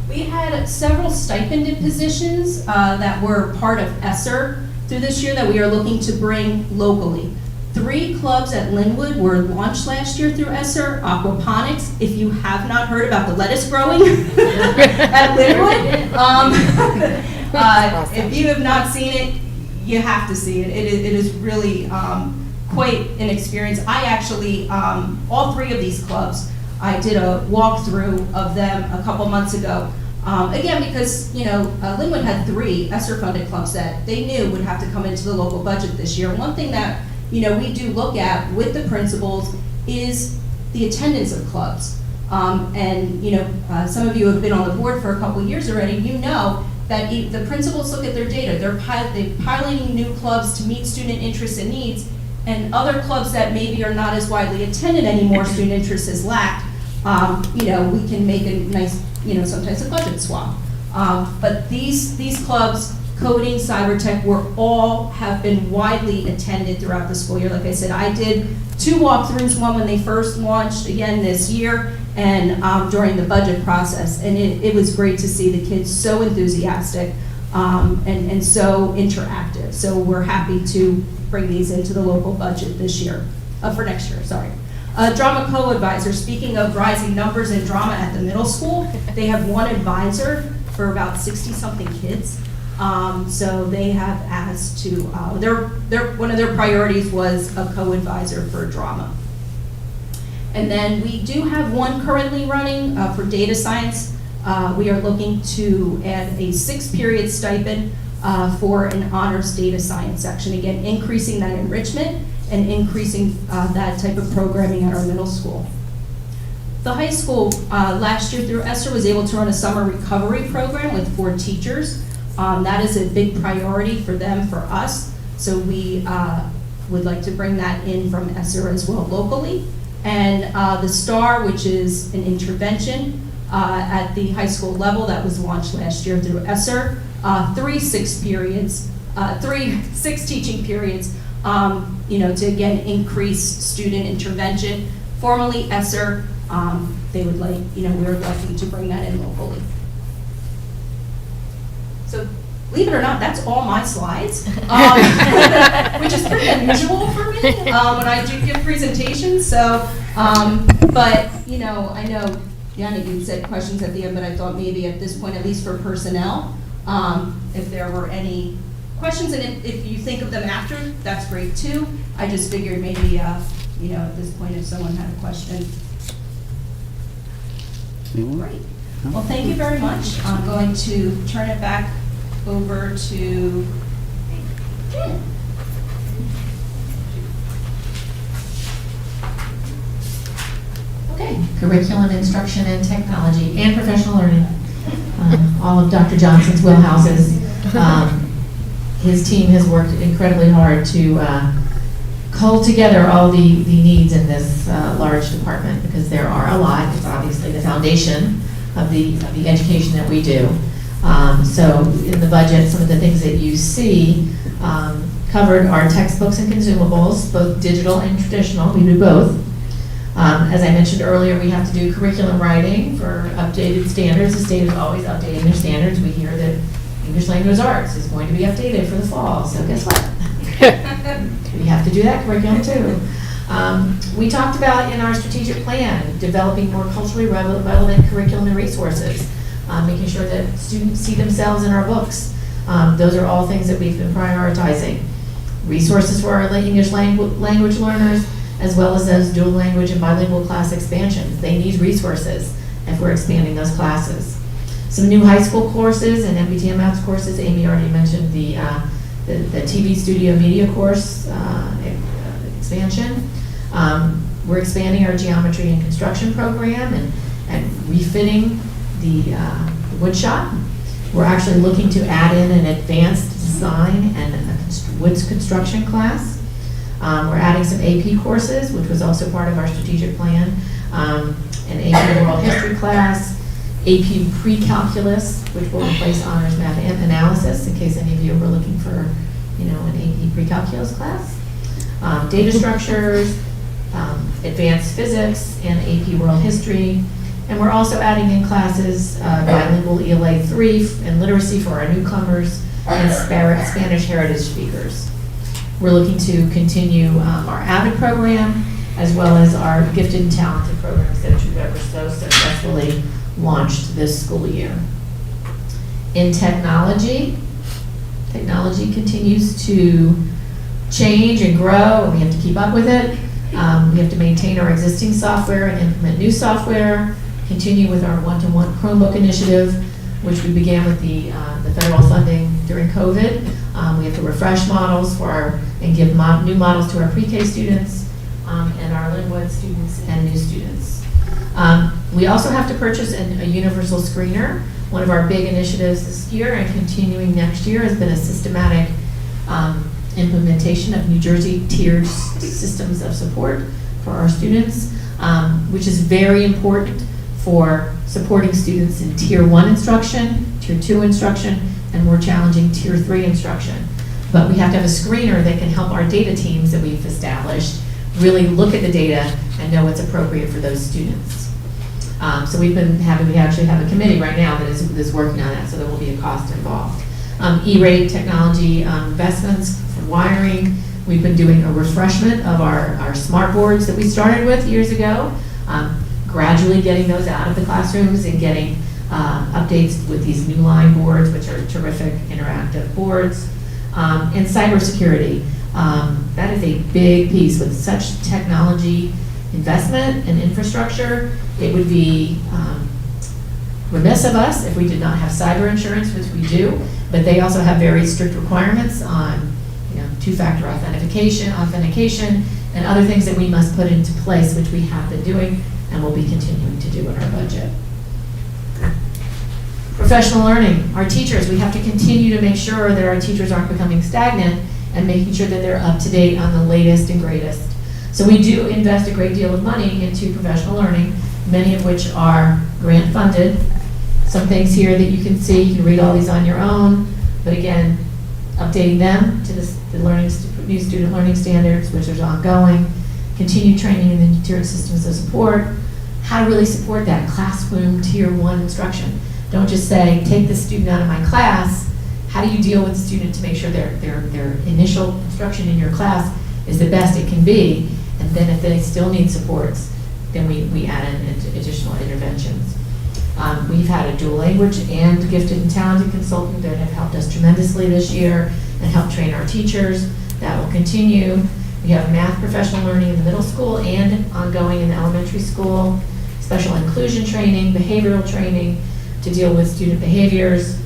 We had several stipended positions that were part of ESSER through this year that we are looking to bring locally. 3 clubs at Linwood were launched last year through ESSER. Aquaponics, if you have not heard about the lettuce growing at Linwood, If you have not seen it, you have to see it. It is really quite an experience. I actually, all three of these clubs, I did a walkthrough of them a couple months ago. Again, because, Linwood had 3 ESSER-funded clubs that they knew would have to come into the local budget this year. One thing that, we do look at with the principals is the attendance of clubs. Some of you have been on the board for a couple years already, you know that the principals look at their data. They're piloting new clubs to meet student interests and needs, and other clubs that maybe are not as widely attended anymore, student interest is lacked. We can make a nice, sometimes a budget swap. But these clubs, coding, cyber tech, have been widely attended throughout the school year. Like I said, I did 2 walkthroughs, one when they first launched again this year, and during the budget process. And it was great to see the kids so enthusiastic and so interactive. So we're happy to bring these into the local budget this year, for next year, sorry. Drama co-advisor, speaking of rising numbers in drama at the middle school, they have 1 advisor for about 60-something kids. So they have asked to, one of their priorities was a co-advisor for drama. And then we do have 1 currently running for data science. We are looking to add a 6-period stipend for an honors data science section. Again, increasing that enrichment and increasing that type of programming at our middle school. The high school last year through ESSER was able to run a summer recovery program with 4 teachers. That is a big priority for them, for us. So we would like to bring that in from ESSER as well locally. And the STAR, which is an intervention at the high school level that was launched last year through ESSER, 3 6 teaching periods, to again increase student intervention. Formerly ESSER, they would like, we're lucky to bring that in locally. So, believe it or not, that's all my slides, which is pretty unusual for me when I do give presentations. So, but I know Deanna, you said questions at the end, but I thought maybe at this point, at least for personnel, if there were any questions, and if you think of them after, that's great too. I just figured maybe, at this point, if someone had a question. Great. Well, thank you very much. I'm going to turn it back over to Jen. Okay, curriculum, instruction, and technology, and professional learning. All of Dr. Johnson's wheelhouses. His team has worked incredibly hard to cull together all the needs in this large department, because there are a lot. It's obviously the foundation of the education that we do. So in the budget, some of the things that you see covered are textbooks and consumables, both digital and traditional. We do both. As I mentioned earlier, we have to do curriculum writing for updated standards. The state is always updating their standards. We hear that English Language Arts is going to be updated for the fall, so guess what? We have to do that curriculum too. We talked about in our strategic plan, developing more culturally relevant curriculum and resources, making sure that students see themselves in our books. Those are all things that we've been prioritizing. Resources for our English language learners, as well as those dual language and bilingual class expansions. They need resources if we're expanding those classes. Some new high school courses and MBTM Maths courses. Amy already mentioned the TV Studio Media course expansion. We're expanding our geometry and construction program and refitting the wood shop. We're actually looking to add in an advanced design and a woods construction class. We're adding some AP courses, which was also part of our strategic plan, an AP World History class, AP Pre-Calculus, which will replace Honors Math and Analysis, in case any of you were looking for, an AP Pre-Calculus class. Data structures, advanced physics, and AP World History. And we're also adding in classes, bilingual ELA 3 and literacy for our newcomers and Spanish heritage speakers. We're looking to continue our AVID program, as well as our gifted and talented programs that we've ever so successfully launched this school year. In technology, technology continues to change and grow, and we have to keep up with it. We have to maintain our existing software and implement new software, continue with our one-to-one Chromebook initiative, which we began with the federal funding during COVID. We have to refresh models and give new models to our pre-K students and our Linwood students and new students. We also have to purchase a universal screener. One of our big initiatives this year and continuing next year has been a systematic implementation of New Jersey tiered systems of support for our students, which is very important for supporting students in Tier 1 instruction, Tier 2 instruction, and more challenging Tier 3 instruction. But we have to have a screener that can help our data teams that we've established really look at the data and know what's appropriate for those students. So we actually have a committee right now that is working on that, so there will be a cost involved. E-rate technology investments for wiring. We've been doing a refreshment of our smart boards that we started with years ago, gradually getting those out of the classrooms and getting updates with these new line boards, which are terrific interactive boards. And cybersecurity. That is a big piece with such technology investment and infrastructure. It would be remiss of us if we did not have cyber insurance, which we do, but they also have very strict requirements on two-factor authentication, and other things that we must put into place, which we have been doing and will be continuing to do in our budget. Professional learning. Our teachers, we have to continue to make sure that our teachers aren't becoming stagnant and making sure that they're up to date on the latest and greatest. So we do invest a great deal of money into professional learning, many of which are grant funded. Some things here that you can see, you can read all these on your own, but again, updating them to the new student learning standards, which is ongoing, continued training in the tiered systems of support, how to really support that classroom Tier 1 instruction. Don't just say, take this student out of my class. How do you deal with the student to make sure their initial instruction in your class is the best it can be, and then if they still need supports, then we add in additional interventions. We've had a dual language and gifted and talented consultant that have helped us tremendously this year and helped train our teachers. That will continue. We have math professional learning in the middle school and ongoing in the elementary school, special inclusion training, behavioral training to deal with student behaviors,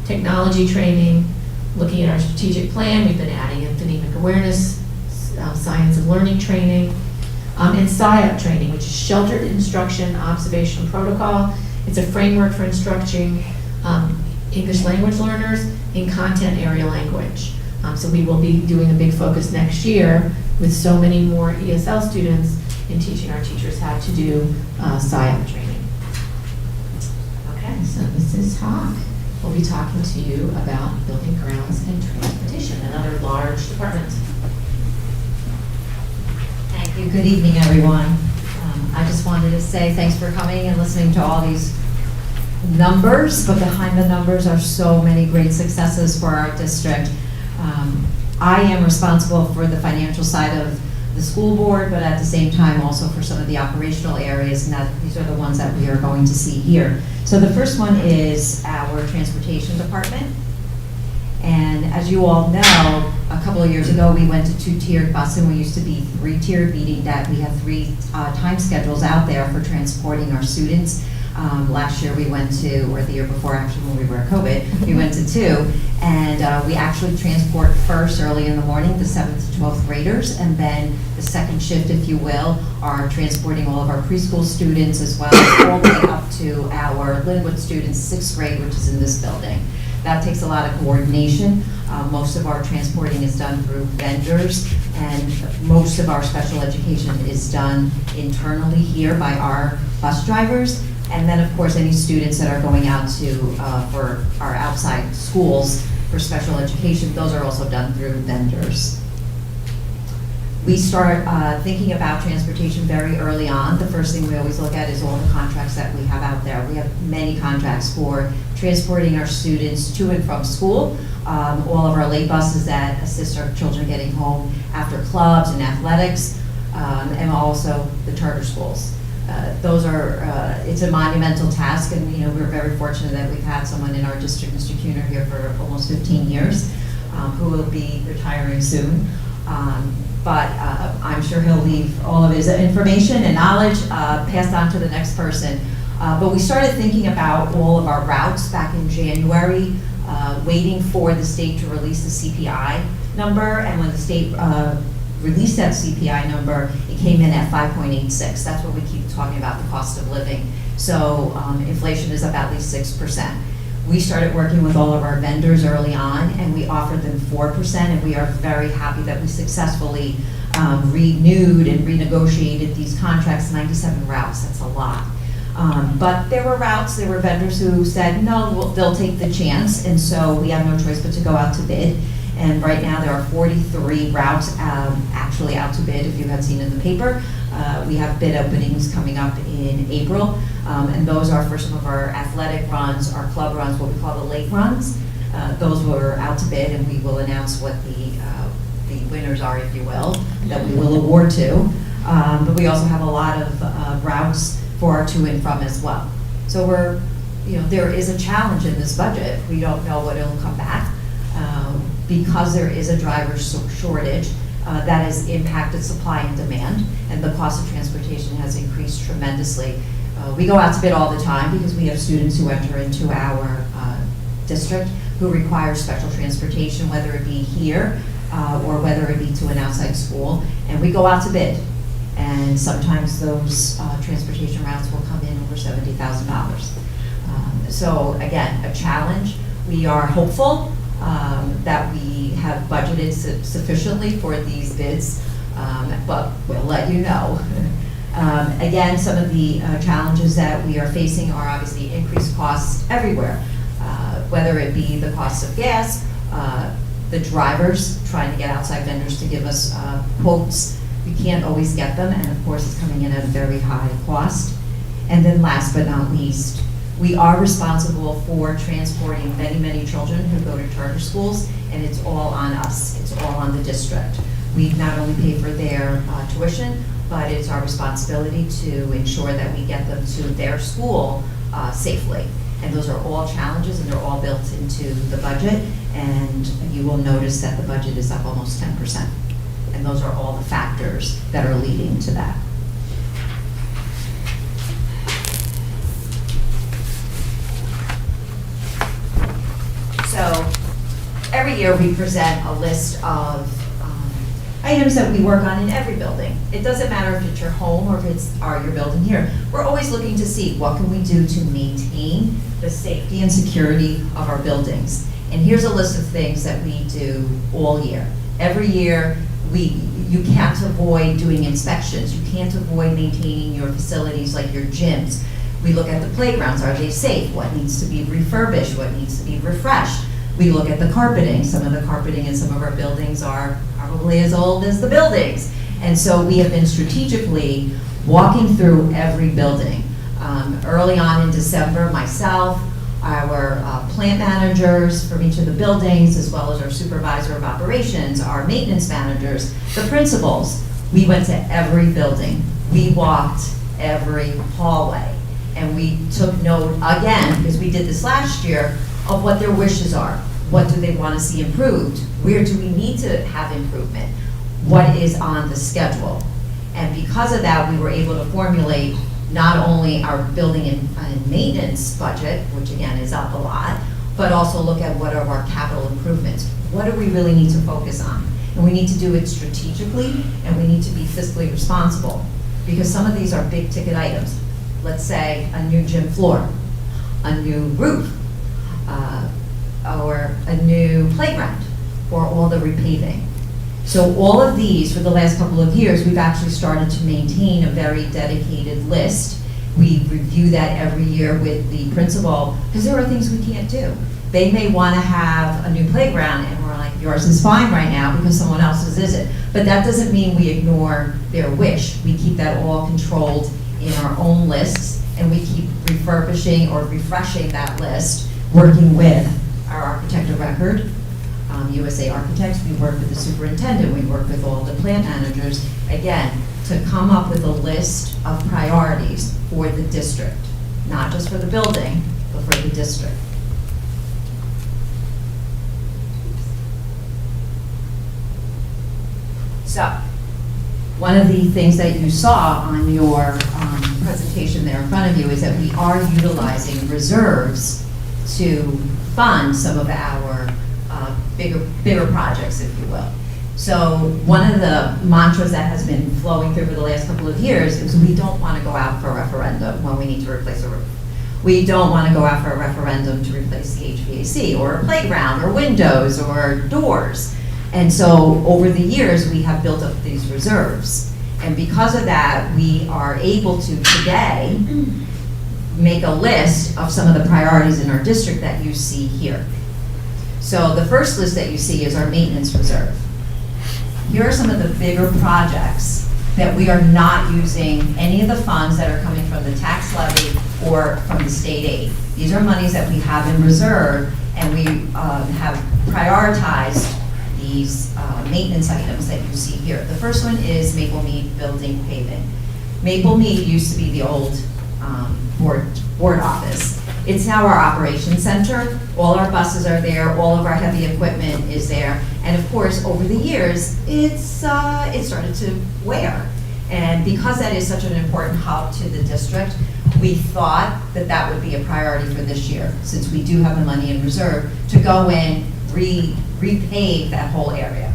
technology training, looking at our strategic plan. We've been adding in phonemic awareness, science of learning training, and SIOP training, which is Sheltered Instruction Observation Protocol. It's a framework for instructing English language learners in content area language. So we will be doing a big focus next year with so many more ESL students in teaching our teachers how to do SIOP training. Okay, so Mrs. Hawk will be talking to you about building grounds and transportation, another large department. Thank you. Good evening, everyone. I just wanted to say thanks for coming and listening to all these numbers, but behind the numbers are so many great successes for our district. I am responsible for the financial side of the school board, but at the same time also for some of the operational areas, and these are the ones that we are going to see here. So the first one is our transportation department. And as you all know, a couple of years ago, we went to two-tiered busing. We used to be three-tiered, meaning that we have three time schedules out there for transporting our students. Last year we went to, or the year before actually when we were at COVID, we went to two. And we actually transport first early in the morning, the 7th to 12th graders, and then the second shift, if you will, are transporting all of our preschool students as well as all the way up to our Linwood students, 6th grade, which is in this building. That takes a lot of coordination. Most of our transporting is done through vendors, and most of our special education is done internally here by our bus drivers. And then, of course, any students that are going out to for our outside schools for special education, those are also done through vendors. We start thinking about transportation very early on. The first thing we always look at is all the contracts that we have out there. We have many contracts for transporting our students to and from school, all of our late buses that assist our children getting home after clubs and athletics, and also the charter schools. those are, it's a monumental task, and we're very fortunate that we've had someone in our district, Mr. Kuhner, here for almost 15 years, who will be retiring soon. But I'm sure he'll leave all of his information and knowledge passed on to the next person. But we started thinking about all of our routes back in January, waiting for the state to release the CPI number, and when the state released that CPI number, it came in at 5.86. That's what we keep talking about, the cost of living. So inflation is up at least 6%. We started working with all of our vendors early on, and we offered them 4%, and we are very happy that we successfully renewed and renegotiated these contracts, 97 routes, that's a lot. But there were vendors who said, no, they'll take the chance, and so we have no choice but to go out to bid. And right now there are 43 routes actually out to bid, if you had seen in the paper. We have bid openings coming up in April, and those are for some of our athletic runs, our club runs, what we call the late runs. Those were out to bid, and we will announce what the winners are, if you will, that we will award to. But we also have a lot of routes for our to and from as well. So there is a challenge in this budget. We don't know what it'll come back. Because there is a driver shortage that has impacted supply and demand, and the cost of transportation has increased tremendously. We go out to bid all the time because we have students who enter into our district who require special transportation, whether it be here or whether it be to an outside school, and we go out to bid. And sometimes those transportation routes will come in over $70,000. So again, a challenge. We are hopeful that we have budgeted sufficiently for these bids, but we'll let you know. Again, some of the challenges that we are facing are obviously increased costs everywhere, whether it be the cost of gas, the drivers trying to get outside vendors to give us quotes. We can't always get them, and of course it's coming in at a very high cost. And then last but not least, we are responsible for transporting many, many children who go to charter schools, and it's all on us. It's all on the district. We not only pay for their tuition, but it's our responsibility to ensure that we get them to their school safely. And those are all challenges, and they're all built into the budget, and you will notice that the budget is up almost 10%. And those are all the factors that are leading to that. So every year we present a list of items that we work on in every building. It doesn't matter if it's your home or if it's your building here. We're always looking to see what can we do to maintain the safety and security of our buildings. And here's a list of things that we do all year. Every year, you can't avoid doing inspections. You can't avoid maintaining your facilities like your gyms. We look at the playgrounds. Are they safe? What needs to be refurbished? What needs to be refreshed? We look at the carpeting. Some of the carpeting in some of our buildings are probably as old as the buildings. And so we have been strategically walking through every building. Early on in December, myself, our plant managers from each of the buildings, as well as our supervisor of operations, our maintenance managers, the principals, we went to every building. We walked every hallway. And we took note, again, because we did this last year, of what their wishes are. What do they want to see improved? Where do we need to have improvement? What is on the schedule? And because of that, we were able to formulate not only our building and maintenance budget, which again is up a lot, but also look at what are our capital improvements. What do we really need to focus on? And we need to do it strategically, and we need to be fiscally responsible, because some of these are big ticket items. Let's say a new gym floor, a new roof, or a new playground, or all the repaving. So all of these, for the last couple of years, we've actually started to maintain a very dedicated list. We review that every year with the principal, because there are things we can't do. They may want to have a new playground, and we're like, yours is fine right now because someone else's isn't. But that doesn't mean we ignore their wish. We keep that all controlled in our own lists, and we keep refurbishing or refreshing that list, working with our architect of record, USA Architects. We work with the superintendent. We work with all the plant managers, again, to come up with a list of priorities for the district, not just for the building, but for the district. So, one of the things that you saw on your presentation there in front of you is that we are utilizing reserves to fund some of our bigger projects, if you will. So one of the mantras that has been flowing through for the last couple of years is we don't want to go out for a referendum when we need to replace a roof. We don't want to go out for a referendum to replace the HVAC or a playground or windows or doors. And so over the years, we have built up these reserves. And because of that, we are able to today make a list of some of the priorities in our district that you see here. So the first list that you see is our maintenance reserve. Here are some of the bigger projects that we are not using any of the funds that are coming from the tax levy or from the state aid. These are monies that we have in reserve, and we have prioritized these maintenance items that you see here. The first one is Maple Mead building paving. Maple Mead used to be the old board office. It's now our operations center. All our buses are there, all of our heavy equipment is there, and of course, over the years, it started to wear. And because that is such an important hub to the district, we thought that that would be a priority for this year, since we do have the money in reserve, to go in, repave that whole area.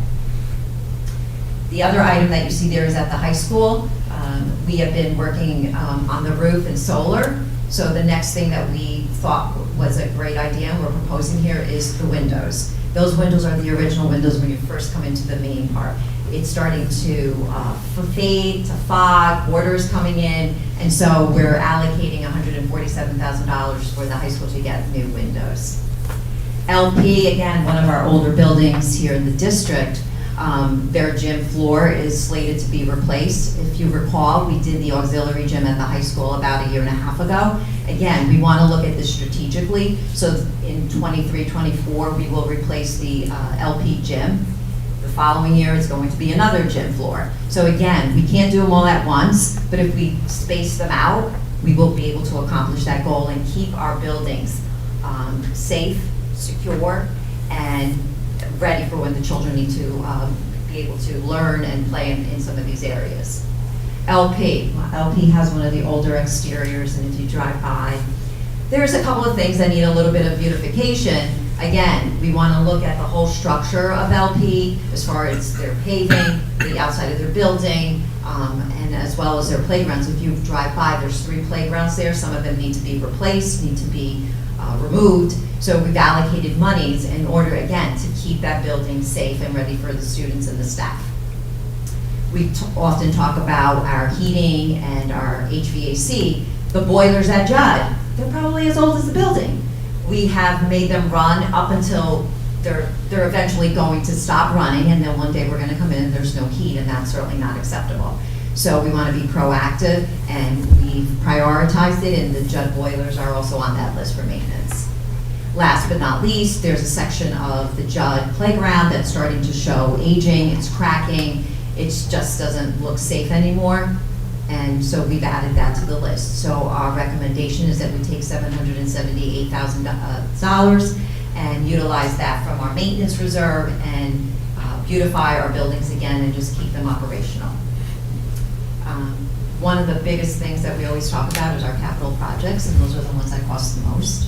The other item that you see there is at the high school. We have been working on the roof and solar. So the next thing that we thought was a great idea, and we're proposing here, is the windows. Those windows are the original windows when you first come into the main part. It's starting to fade, to fog, orders coming in, and so we're allocating $147,000 for the high school to get new windows. LP, again, one of our older buildings here in the district, their gym floor is slated to be replaced. If you recall, we did the auxiliary gym at the high school about 1.5 years ago. Again, we want to look at this strategically. So in 23-24, we will replace the LP gym. The following year, it's going to be another gym floor. So again, we can't do them all at once, but if we space them out, we will be able to accomplish that goal and keep our buildings safe, secure, and ready for when the children need to be able to learn and play in some of these areas. LP has one of the older exteriors, and if you drive by, there's a couple of things that need a little bit of beautification. Again, we want to look at the whole structure of LP as far as their paving, the outside of their building, and as well as their playgrounds. If you drive by, there's 3 playgrounds there. Some of them need to be replaced, need to be removed. So we've allocated monies in order, again, to keep that building safe and ready for the students and the staff. We often talk about our heating and our HVAC. The boilers at Judd, they're probably as old as the building. We have made them run up until they're eventually going to stop running, and then one day we're going to come in and there's no heat, and that's certainly not acceptable. So we want to be proactive, and we've prioritized it, and the Judd boilers are also on that list for maintenance. Last but not least, there's a section of the Judd playground that's starting to show aging, it's cracking, it just doesn't look safe anymore, and so we've added that to the list. So our recommendation is that we take $778,000 and utilize that from our maintenance reserve and beautify our buildings again and just keep them operational. One of the biggest things that we always talk about is our capital projects, and those are the ones that cost the most.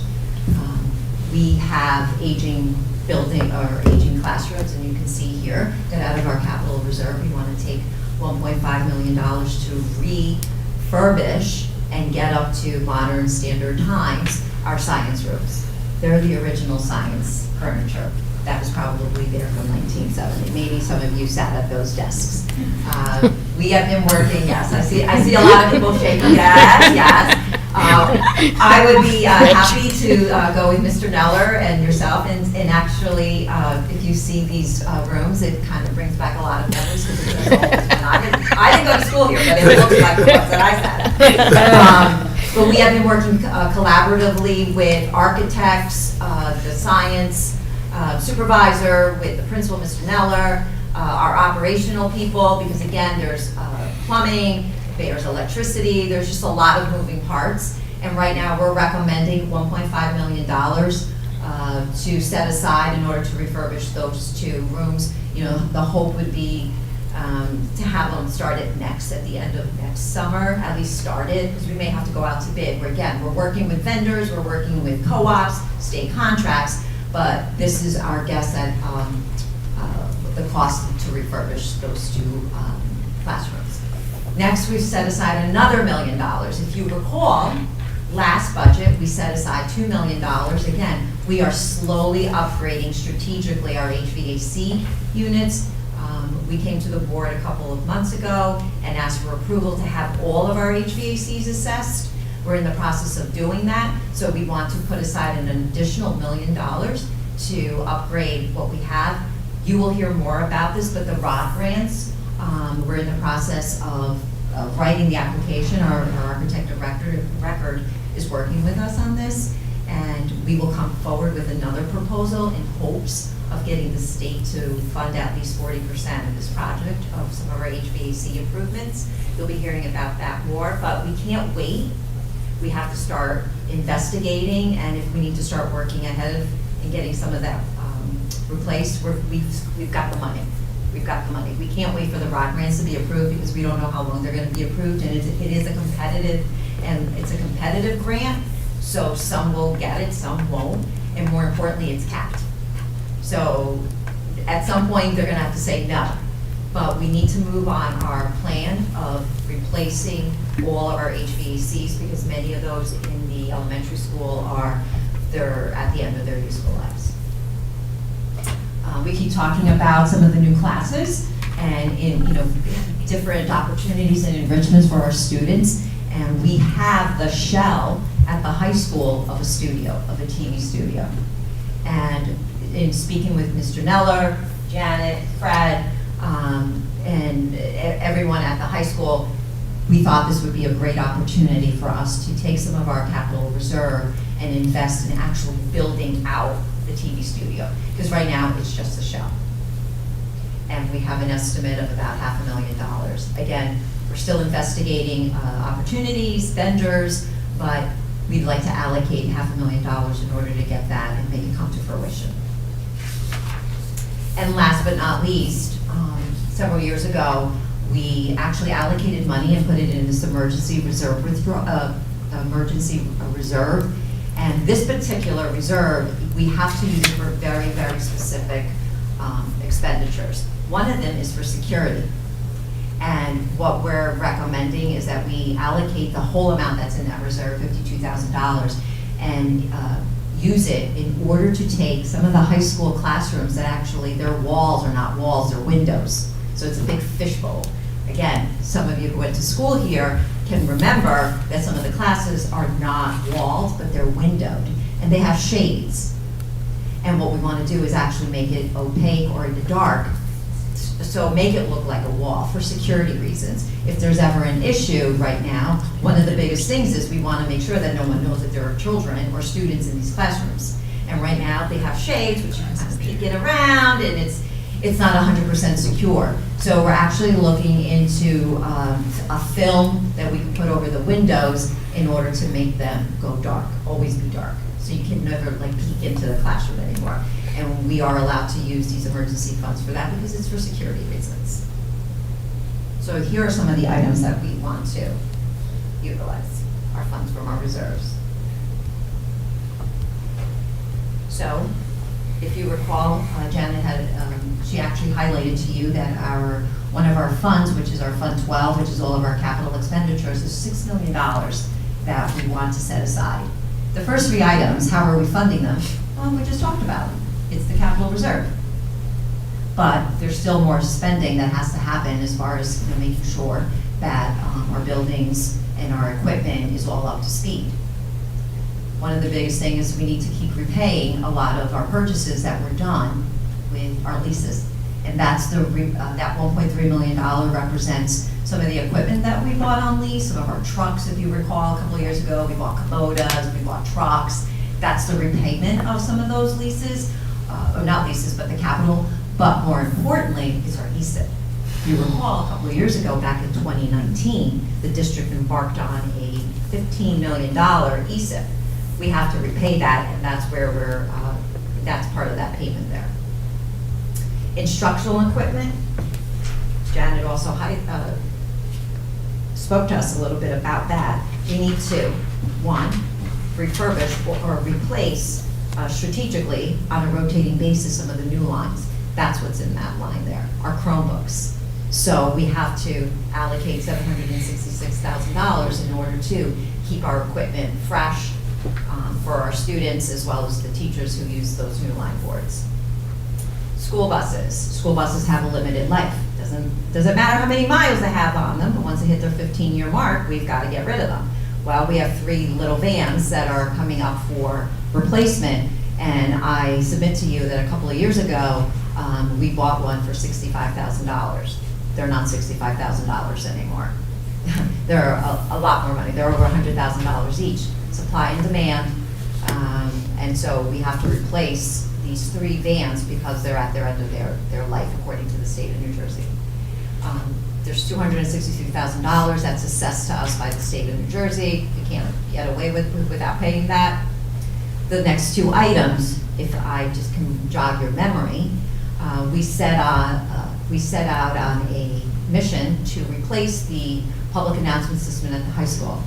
We have aging building or aging classrooms, and you can see here that out of our capital reserve, we want to take $1.5 million to refurbish and get up to modern standard times our science rooms. They're the original science furniture. That was probably there from 1970. Maybe some of you sat at those desks. We have been working, yes, I see a lot of people shaking, yes. I would be happy to go with Mr. Neller and yourself, and actually, if you see these rooms, it kind of brings back a lot of memories, because it's as old as when I didn't go to school here, but it looks like the ones that I sat at. But we have been working collaboratively with architects, the science supervisor, with the principal, Mr. Neller, our operational people, because again, there's plumbing, there's electricity, there's just a lot of moving parts. And right now, we're recommending $1.5 million to set aside in order to refurbish those 2 rooms. You know, the hope would be to have them started at the end of next summer, at least started, because we may have to go out to bid. We're working with vendors, we're working with co-ops, state contracts, but this is our guess at the cost to refurbish those 2 classrooms. Next, we've set aside another $1 million. If you recall, last budget, we set aside $2 million. Again, we are slowly upgrading strategically our HVAC units. We came to the board a couple of months ago and asked for approval to have all of our HVACs assessed. We're in the process of doing that, so we want to put aside an additional $1 million to upgrade what we have. You will hear more about this, but the ROD grants, we're in the process of writing the application. Our architect of record is working with us on this, and we will come forward with another proposal in hopes of getting the state to fund at least 40% of this project of some of our HVAC improvements. You'll be hearing about that more, but we can't wait. We have to start investigating, and if we need to start working ahead of and getting some of that replaced, we've got the money. We've got the money. We can't wait for the ROD grants to be approved because we don't know how long they're going to be approved, and it is a competitive grant, so some will get it, some won't, and more importantly, it's capped. So at some point, they're going to have to say no. But we need to move on our plan of replacing all of our HVACs because many of those in the elementary school they're at the end of their useful lives. We keep talking about some of the new classes and different opportunities and enrichments for our students. And we have the shell at the high school of a TV studio. And in speaking with Mr. Neller, Janet, Fred, and everyone at the high school, we thought this would be a great opportunity for us to take some of our capital reserve and invest in actually building out the TV studio. Because right now, it's just a shell. And we have an estimate of about $500,000. Again, we're still investigating opportunities, vendors, but we'd like to allocate $500,000 in order to get that and make it come to fruition. And last but not least, several years ago, we actually allocated money and put it in this emergency reserve. And this particular reserve, we have to use it for very, very specific expenditures. One of them is for security. And what we're recommending is that we allocate the whole amount that's in that reserve, $52,000, and use it in order to take some of the high school classrooms that actually their walls are not walls, they're windows. So it's a big fishbowl. Again, some of you who went to school here can remember that some of the classes are not walls, but they're windowed, and they have shades. And what we want to do is actually make it opaque or in the dark, so make it look like a wall for security reasons. If there's ever an issue right now, one of the biggest things is we want to make sure that no one knows that there are children or students in these classrooms. And right now, they have shades, which you can kind of peek it around, and it's not 100% secure. So we're actually looking into a film that we can put over the windows in order to make them go dark, always be dark. So you can never peek into the classroom anymore. And we are allowed to use these emergency funds for that because it's for security reasons. So here are some of the items that we want to utilize our funds from our reserves. So, if you recall, Janet had, she actually highlighted to you that one of our funds, which is our Fund 12, which is all of our capital expenditures, is $6 million that we want to set aside. The first 3 items, how are we funding them? Well, we just talked about them. It's the capital reserve. But there's still more spending that has to happen as far as making sure that our buildings and our equipment is all up to speed. One of the biggest things is we need to keep repaying a lot of our purchases that were done with our leases. And that's that $1.3 million represents some of the equipment that we bought on lease, some of our trucks, if you recall, a couple of years ago, we bought Kubotas, we bought trucks. That's the repayment of some of those leases, or not leases, but the capital. But more importantly, is our ESIP. If you recall, a couple of years ago, back in 2019, the district embarked on a $15 million ESIP. We have to repay that, and that's where that's part of that payment there. Instructional equipment, Janet also spoke to us a little bit about that. We need to, one, refurbish or replace strategically on a rotating basis some of the new lines. That's what's in that line there, our Chromebooks. So we have to allocate $766,000 in order to keep our equipment fresh for our students as well as the teachers who use those new line boards. School buses have a limited life. Doesn't matter how many miles they have on them, but once they hit their 15-year mark, we've got to get rid of them. Well, we have 3 little vans that are coming up for replacement, and I submit to you that a couple of years ago, we bought one for $65,000. They're not $65,000 anymore. They're a lot more money. They're over $100,000 each. Supply and demand, and so we have to replace these 3 vans because they're at their end of their life, according to the state of New Jersey. There's $263,000 that's assessed to us by the state of New Jersey. You can't get away without paying that. The next 2 items, if I just can jog your memory, we set out on a mission to replace the public announcement system at the high school,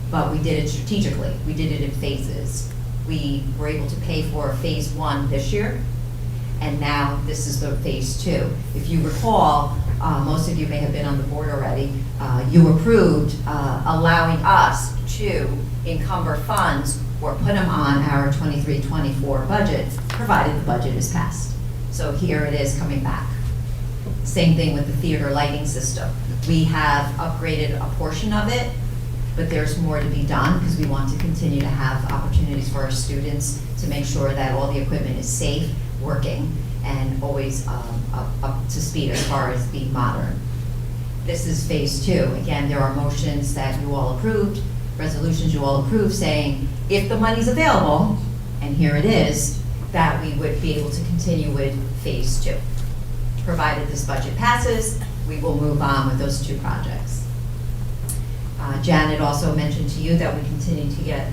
but we did it strategically. We did it in phases. We were able to pay for phase 1 this year, and now this is the phase 2. If you recall, most of you may have been on the board already, you approved allowing us to encumber funds or put them on our 23-24 budget, provided the budget is passed. So here it is coming back. Same thing with the theater lighting system. We have upgraded a portion of it, but there's more to be done because we want to continue to have opportunities for our students to make sure that all the equipment is safe, working, and always up to speed as far as being modern. This is phase 2. Again, there are motions that you all approved, resolutions you all approved saying if the money's available, and here it is, that we would be able to continue with phase 2. Provided this budget passes, we will move on with those 2 projects. Janet also mentioned to you that we continue to get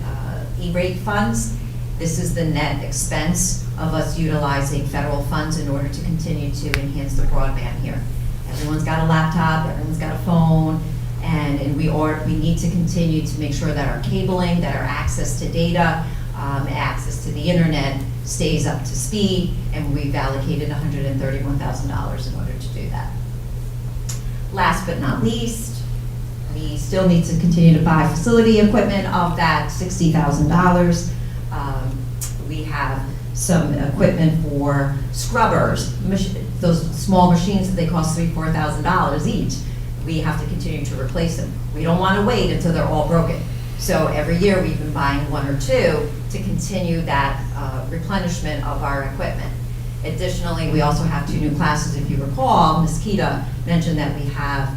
E-rate funds. This is the net expense of us utilizing federal funds in order to continue to enhance the broadband here. Everyone's got a laptop, everyone's got a phone, and we need to continue to make sure that our cabling, that our access to data, access to the internet stays up to speed, and we've allocated $131,000 in order to do that. Last but not least, we still need to continue to buy facility equipment of that $60,000. We have some equipment for scrubbers, those small machines that they cost $3,000, $4,000 each. We have to continue to replace them. We don't want to wait until they're all broken. So every year we've been buying 1 or 2 to continue that replenishment of our equipment. Additionally, we also have 2 new classes. If you recall, Ms. Kita mentioned that we have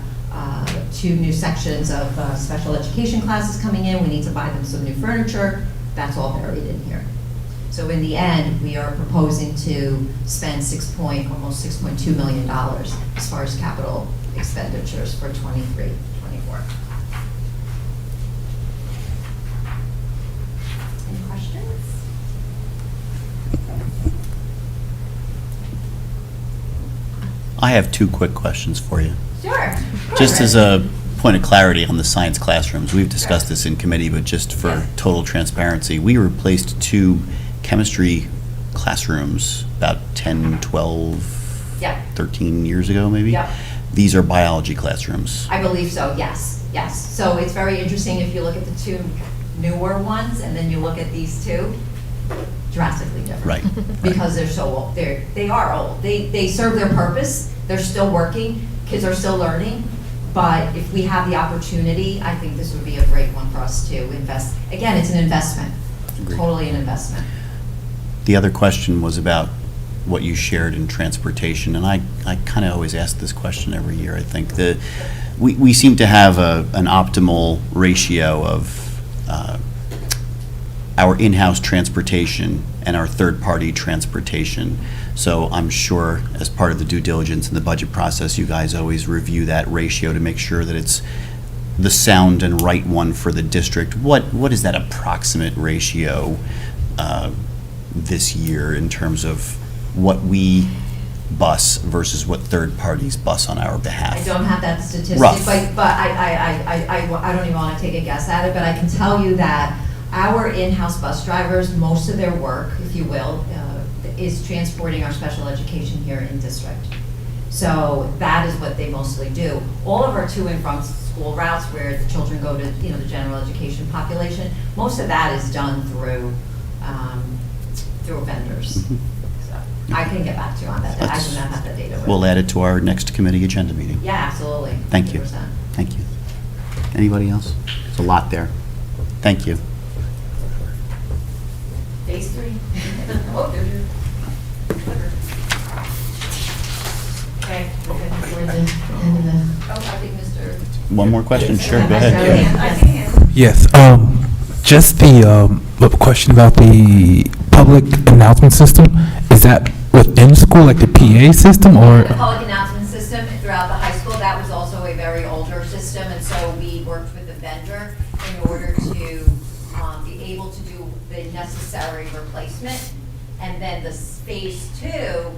2 new sections of special education classes coming in. We need to buy them some new furniture. That's all buried in here. So in the end, we are proposing to spend almost $6.2 million as far as capital expenditures for 23-24. Any questions? I have 2 quick questions for you. Sure. Just as a point of clarity on the science classrooms, we've discussed this in committee, but just for Yes. total transparency, we replaced 2 chemistry classrooms about 10, 12, Yeah. 13 years ago, maybe? Yeah. These are biology classrooms. I believe so, yes, yes. So it's very interesting if you look at the 2 newer ones and then you look at these 2, drastically different. Right. Because they're so old, they are old. They serve their purpose, they're still working, kids are still learning. But if we have the opportunity, I think this would be a great one for us to invest. Again, it's an investment, Agreed. totally an investment. The other question was about what you shared in transportation, and I kind of always ask this question every year. I think that we seem to have an optimal ratio of our in-house transportation and our third-party transportation. So I'm sure as part of the due diligence in the budget process, you guys always review that ratio to make sure that it's the sound and right one for the district. What is that approximate ratio this year in terms of what we bus versus what third parties bus on our behalf? I don't have that statistic, Rough. but I don't even want to take a guess at it, but I can tell you that our in-house bus drivers, most of their work, if you will, is transporting our special education here in district. So that is what they mostly do. All of our to and from school routes where the children go to, the general education population, most of that is done through vendors. Mhm. So I can get back to you on that. I do not have that data. with We'll me. add it to our next committee agenda meeting. Yeah, absolutely. Thank you. 100%. Thank you. Anybody else? There's a lot there. Thank you. Phase 3. Oh, there's your clicker. Okay, we're good. Toward the end of the. Oh, I think Mr. One more question? Sure, go I ahead. can. Yes, just the question about the public announcement system. Is that within school, like the PA system, or? The public announcement system throughout the high school, that was also a very older system, and so we worked with the vendor in order to be able to do the necessary replacement. And then the phase 2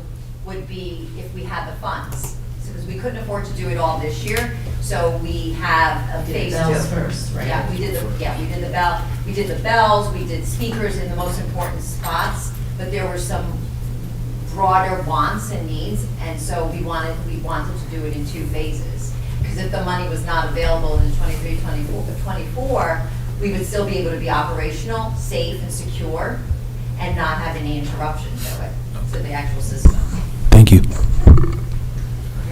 would be if we had the funds. Because we couldn't afford to do it all this year, so we have a Did phase 2. bells first, right? Yeah, we did the bells, we did speakers in the most important spots, but there were some broader wants and needs, and so we wanted to do it in 2 phases. Because if the money was not available in 23, 24, we would still be able to be operational, safe and secure, and not have any interruption to the actual system. Thank you. All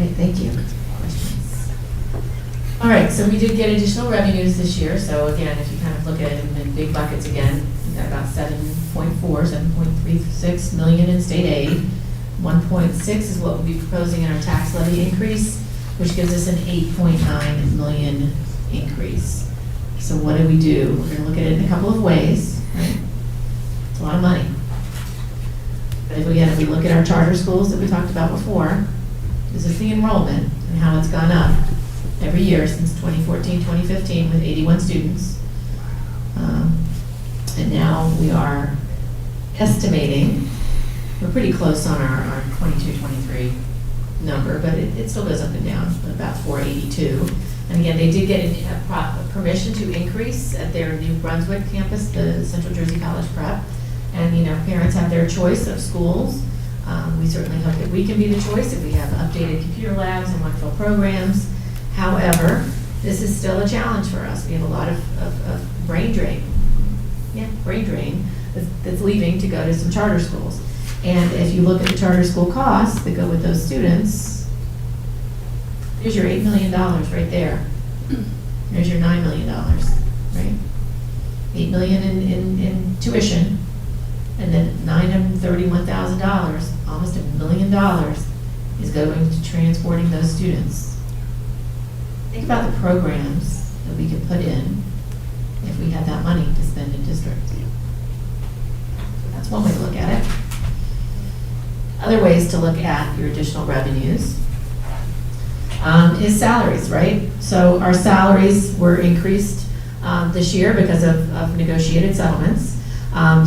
right, thank you. Questions? All right, so we did get additional revenues this year. So again, if you kind of look at it in big buckets again, we got about 7.36 million in state aid. 1.6 is what we'll be proposing in our tax levy increase, which gives us an 8.9 million increase. So what do? We're going to look at it in a couple of ways, right? It's a lot of money. But if we look at our charter schools that we talked about before, this is the enrollment and how it's gone up every year since 2014, 2015 with 81 students. And now we are estimating, we're pretty close on our 22, 23 number, but it still goes up and down, about 482. And again, they did get a permission to increase at their new Brunswick campus, the Central Jersey College Prep. And, parents have their choice of schools. We certainly hope that we can be the choice if we have updated computer labs and wonderful programs. However, this is still a challenge for us. We have a lot of brain drain. Yeah, brain drain that's leaving to go to some charter schools. And if you look at the charter school costs that go with those students, there's your $8 million right there. There's your $9 million, right? $8 million in tuition. And then $931,000, almost $1 million, is going to transporting those students. Think about the programs that we could put in if we had that money to spend in district. That's one way to look at it. Other ways to look at your additional revenues is salaries, right? So our salaries were increased this year because of negotiated settlements.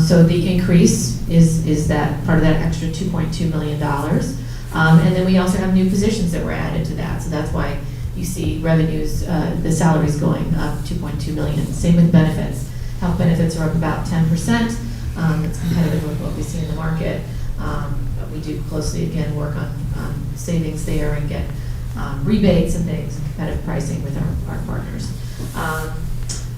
So the increase is that part of that extra $2.2 million. And then we also have new positions that were added to that. So that's why you see revenues, the salaries going up $2.2 million. Same with benefits. Health benefits are up about 10%. It's competitive with what we see in the market. But we do closely, again, work on savings there and get rebates and things, and competitive pricing with our partners.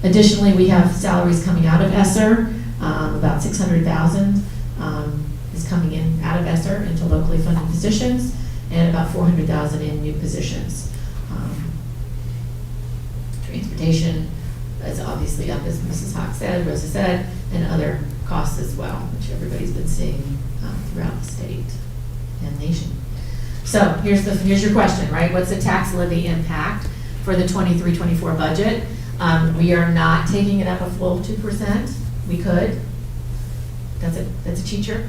Additionally, we have salaries coming out of ESSER. About $600,000 is coming in out of ESSER into locally funded positions, and about $400,000 in new positions. Transportation is obviously up, as Mrs. Hawk said, Rosa said, and other costs as well, which everybody's been seeing throughout the state and nation. So here's your question, right? What's the tax levy impact for the 23-24 budget? We are not taking it up a full 2%. We could, that's a teacher,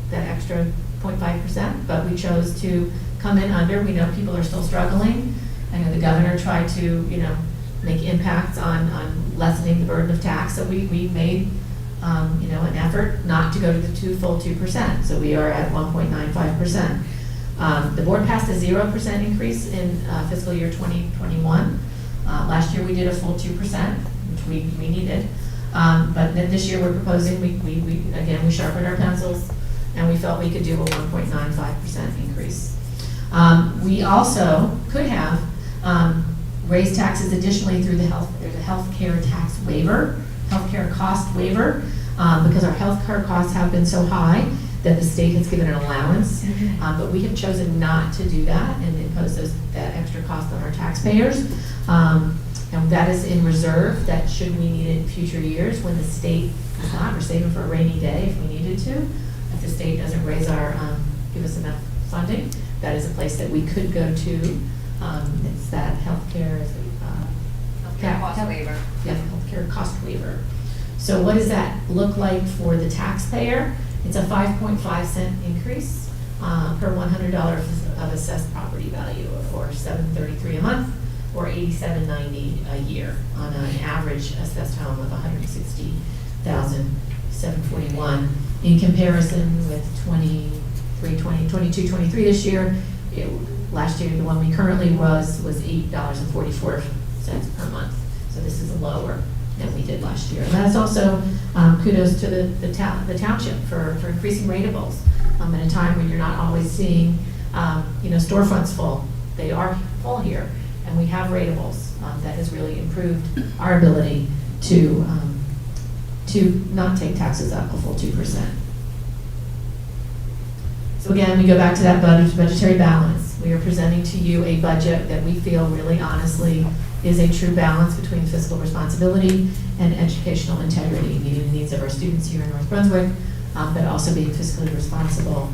that extra 0.5%, but we chose to come in under. We know people are still struggling. I know the governor tried to, make impacts on lessening the burden of tax, so we made, an effort not to go to the full 2%, so we are at 1.95%. The board passed a 0% increase in fiscal year 2021. Last year we did a full 2%, which we needed. But then this year we're proposing, we sharpened our pencils and we felt we could do a 1.95% increase. We also could have raised taxes additionally through there's a healthcare tax waiver, healthcare cost waiver, because our healthcare costs have been so high that the state has given an allowance, but we have chosen not to do that and impose that extra cost on our taxpayers. And that is in reserve, that should we need it in future years when the state is not, we're saving for a rainy day if we needed to. If the state doesn't raise give us enough funding, that is a place that we could go to. It's that healthcare cost waiver. Yeah, healthcare cost waiver. So what does that look like for the taxpayer? It's a 5.5-cent increase per $100 of assessed property value, or $733 a month, or $87.90 a year on an average assessed home of $160,741. In comparison with 22, 23 this year, last year the one we currently was $8.44 per month. So this is lower than we did last year. And that's also kudos to the township for increasing ratables at a time when you're not always seeing storefronts full. They are full here, and we have ratables. That has really improved our ability to not take taxes up a full 2%. So again, we go back to that budgetary balance. We are presenting to you a budget that we feel really honestly is a true balance between fiscal responsibility and educational integrity, meeting the needs of our students here in North Brunswick, but also being fiscally responsible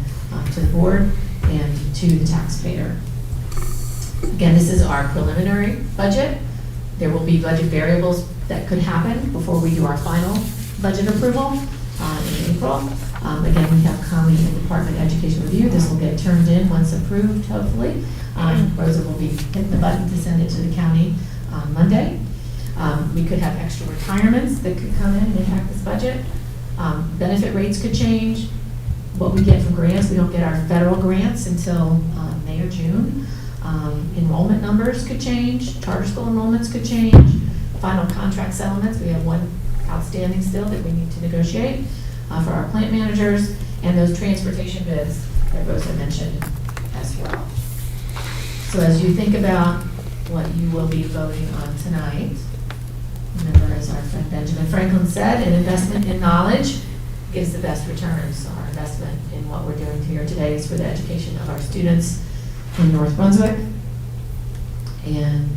to the board and to the taxpayer. Again, this is our preliminary budget. There will be budget variables that could happen before we do our final budget approval in April. Again, we have County and Department of Education review. This will get turned in once approved, hopefully. Rosa will be hitting the button to send it to the county on Monday. We could have extra retirements that could come in and impact this budget. Benefit rates could change. What we get from grants, we don't get our federal grants until May or June. Enrollment numbers could change. Charter school enrollments could change. Final contract settlements, we have one outstanding still that we need to negotiate for our plant managers, and those transportation bids that Rosa mentioned as well. So as you think about what you will be voting on tonight, remember, as our friend Benjamin Franklin said, an investment in knowledge gives the best returns. So our investment in what we're doing here today is for the education of our students in North Brunswick. And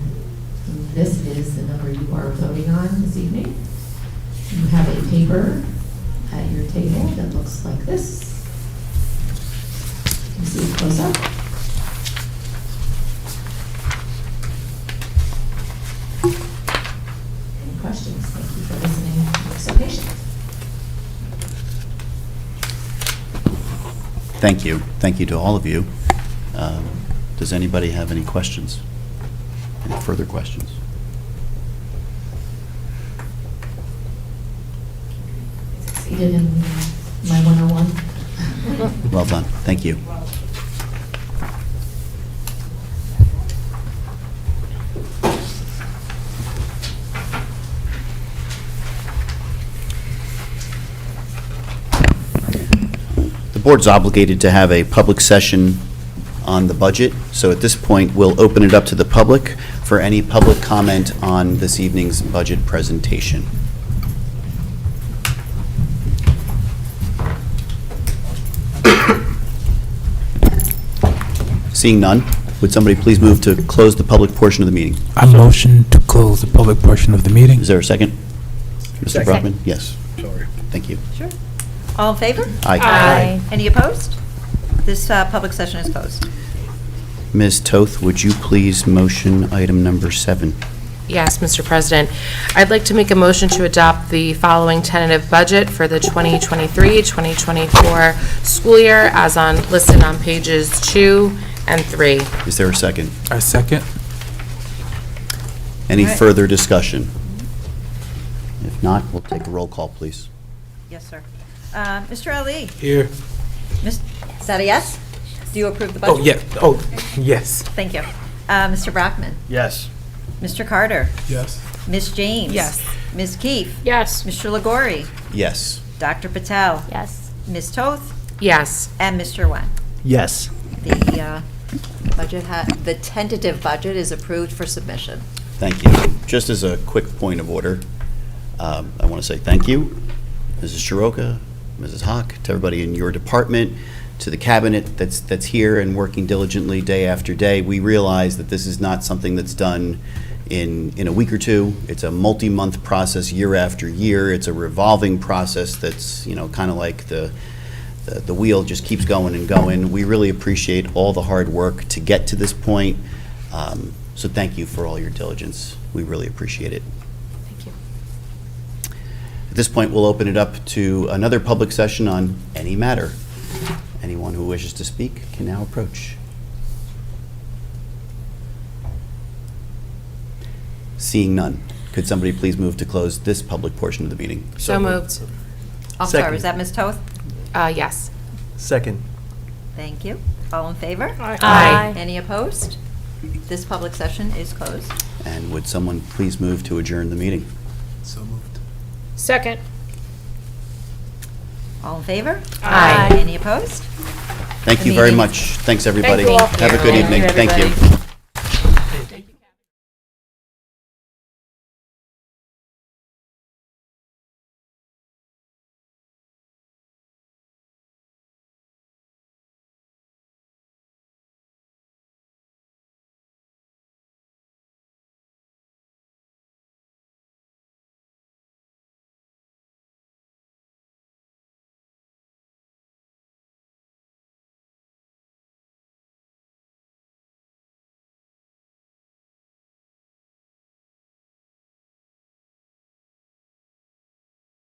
this is the number you are voting on this evening. You have a paper at your table that looks like this. You can see it close up. Any questions? Thank you for listening and being so patient. Thank you. Thank you to all of you. Does anybody have any questions? Any further questions? Succeeded in my 101. Well done. Thank you. The board's obligated to have a public session on the budget, so at this point, we'll open it up to the public for any public comment on this evening's budget presentation. Seeing none, would somebody please move to close the public portion of the meeting? I motion to close the public portion of the meeting. Is there a second? Mr. Second. Brockman? Yes. Sorry. Thank you. Sure. All in favor? Aye. Aye. Any opposed? This public session is closed. Ms. Toth, would you please motion item number 7? Yes, Mr. President. I'd like to make a motion to adopt the following tentative budget for the 2023-2024 school year as listed on pages 2 and 3. Is there a second? I second. Any All right. further discussion? If not, we'll take a roll call, please. Yes, sir. Mr. Ali? Here. Is that a yes? Do you approve the budget? Oh, yeah. Oh, yes. Thank you. Mr. Brockman? Yes. Mr. Carter? Yes. Ms. James? Yes. Ms. Keefe? Yes. Mr. Legori? Yes. Dr. Patel? Yes. Ms. Toth? Yes. And Mr. Wen. Yes. The the tentative budget is approved for submission. Thank you. Just as a quick point of order, I want to say thank you, Mrs. Shiroka, Mrs. Hawk, to everybody in your department, to the cabinet that's here and working diligently day after day. We realize that this is not something that's done in a week or two. It's a multi-month process year after year. It's a revolving process that's, kind of like the wheel just keeps going and going. We really appreciate all the hard work to get to this point. So thank you for all your diligence. We really appreciate it. Thank you. At this point, we'll open it up to another public session on any matter. Anyone who wishes to speak can now approach. Seeing none, could somebody please move to close this public portion of the meeting? So moved. I'm Second. sorry, was that Ms. Toth? Yes. Second. Thank you. All in favor? Aye. Any opposed? This public session is closed. And would someone please move to adjourn the meeting? So moved. Second. All in favor? Aye. Any opposed? Thank The you very meeting- much. Thanks, everybody. you all. Have a good Thank you, evening. Thank you. everybody.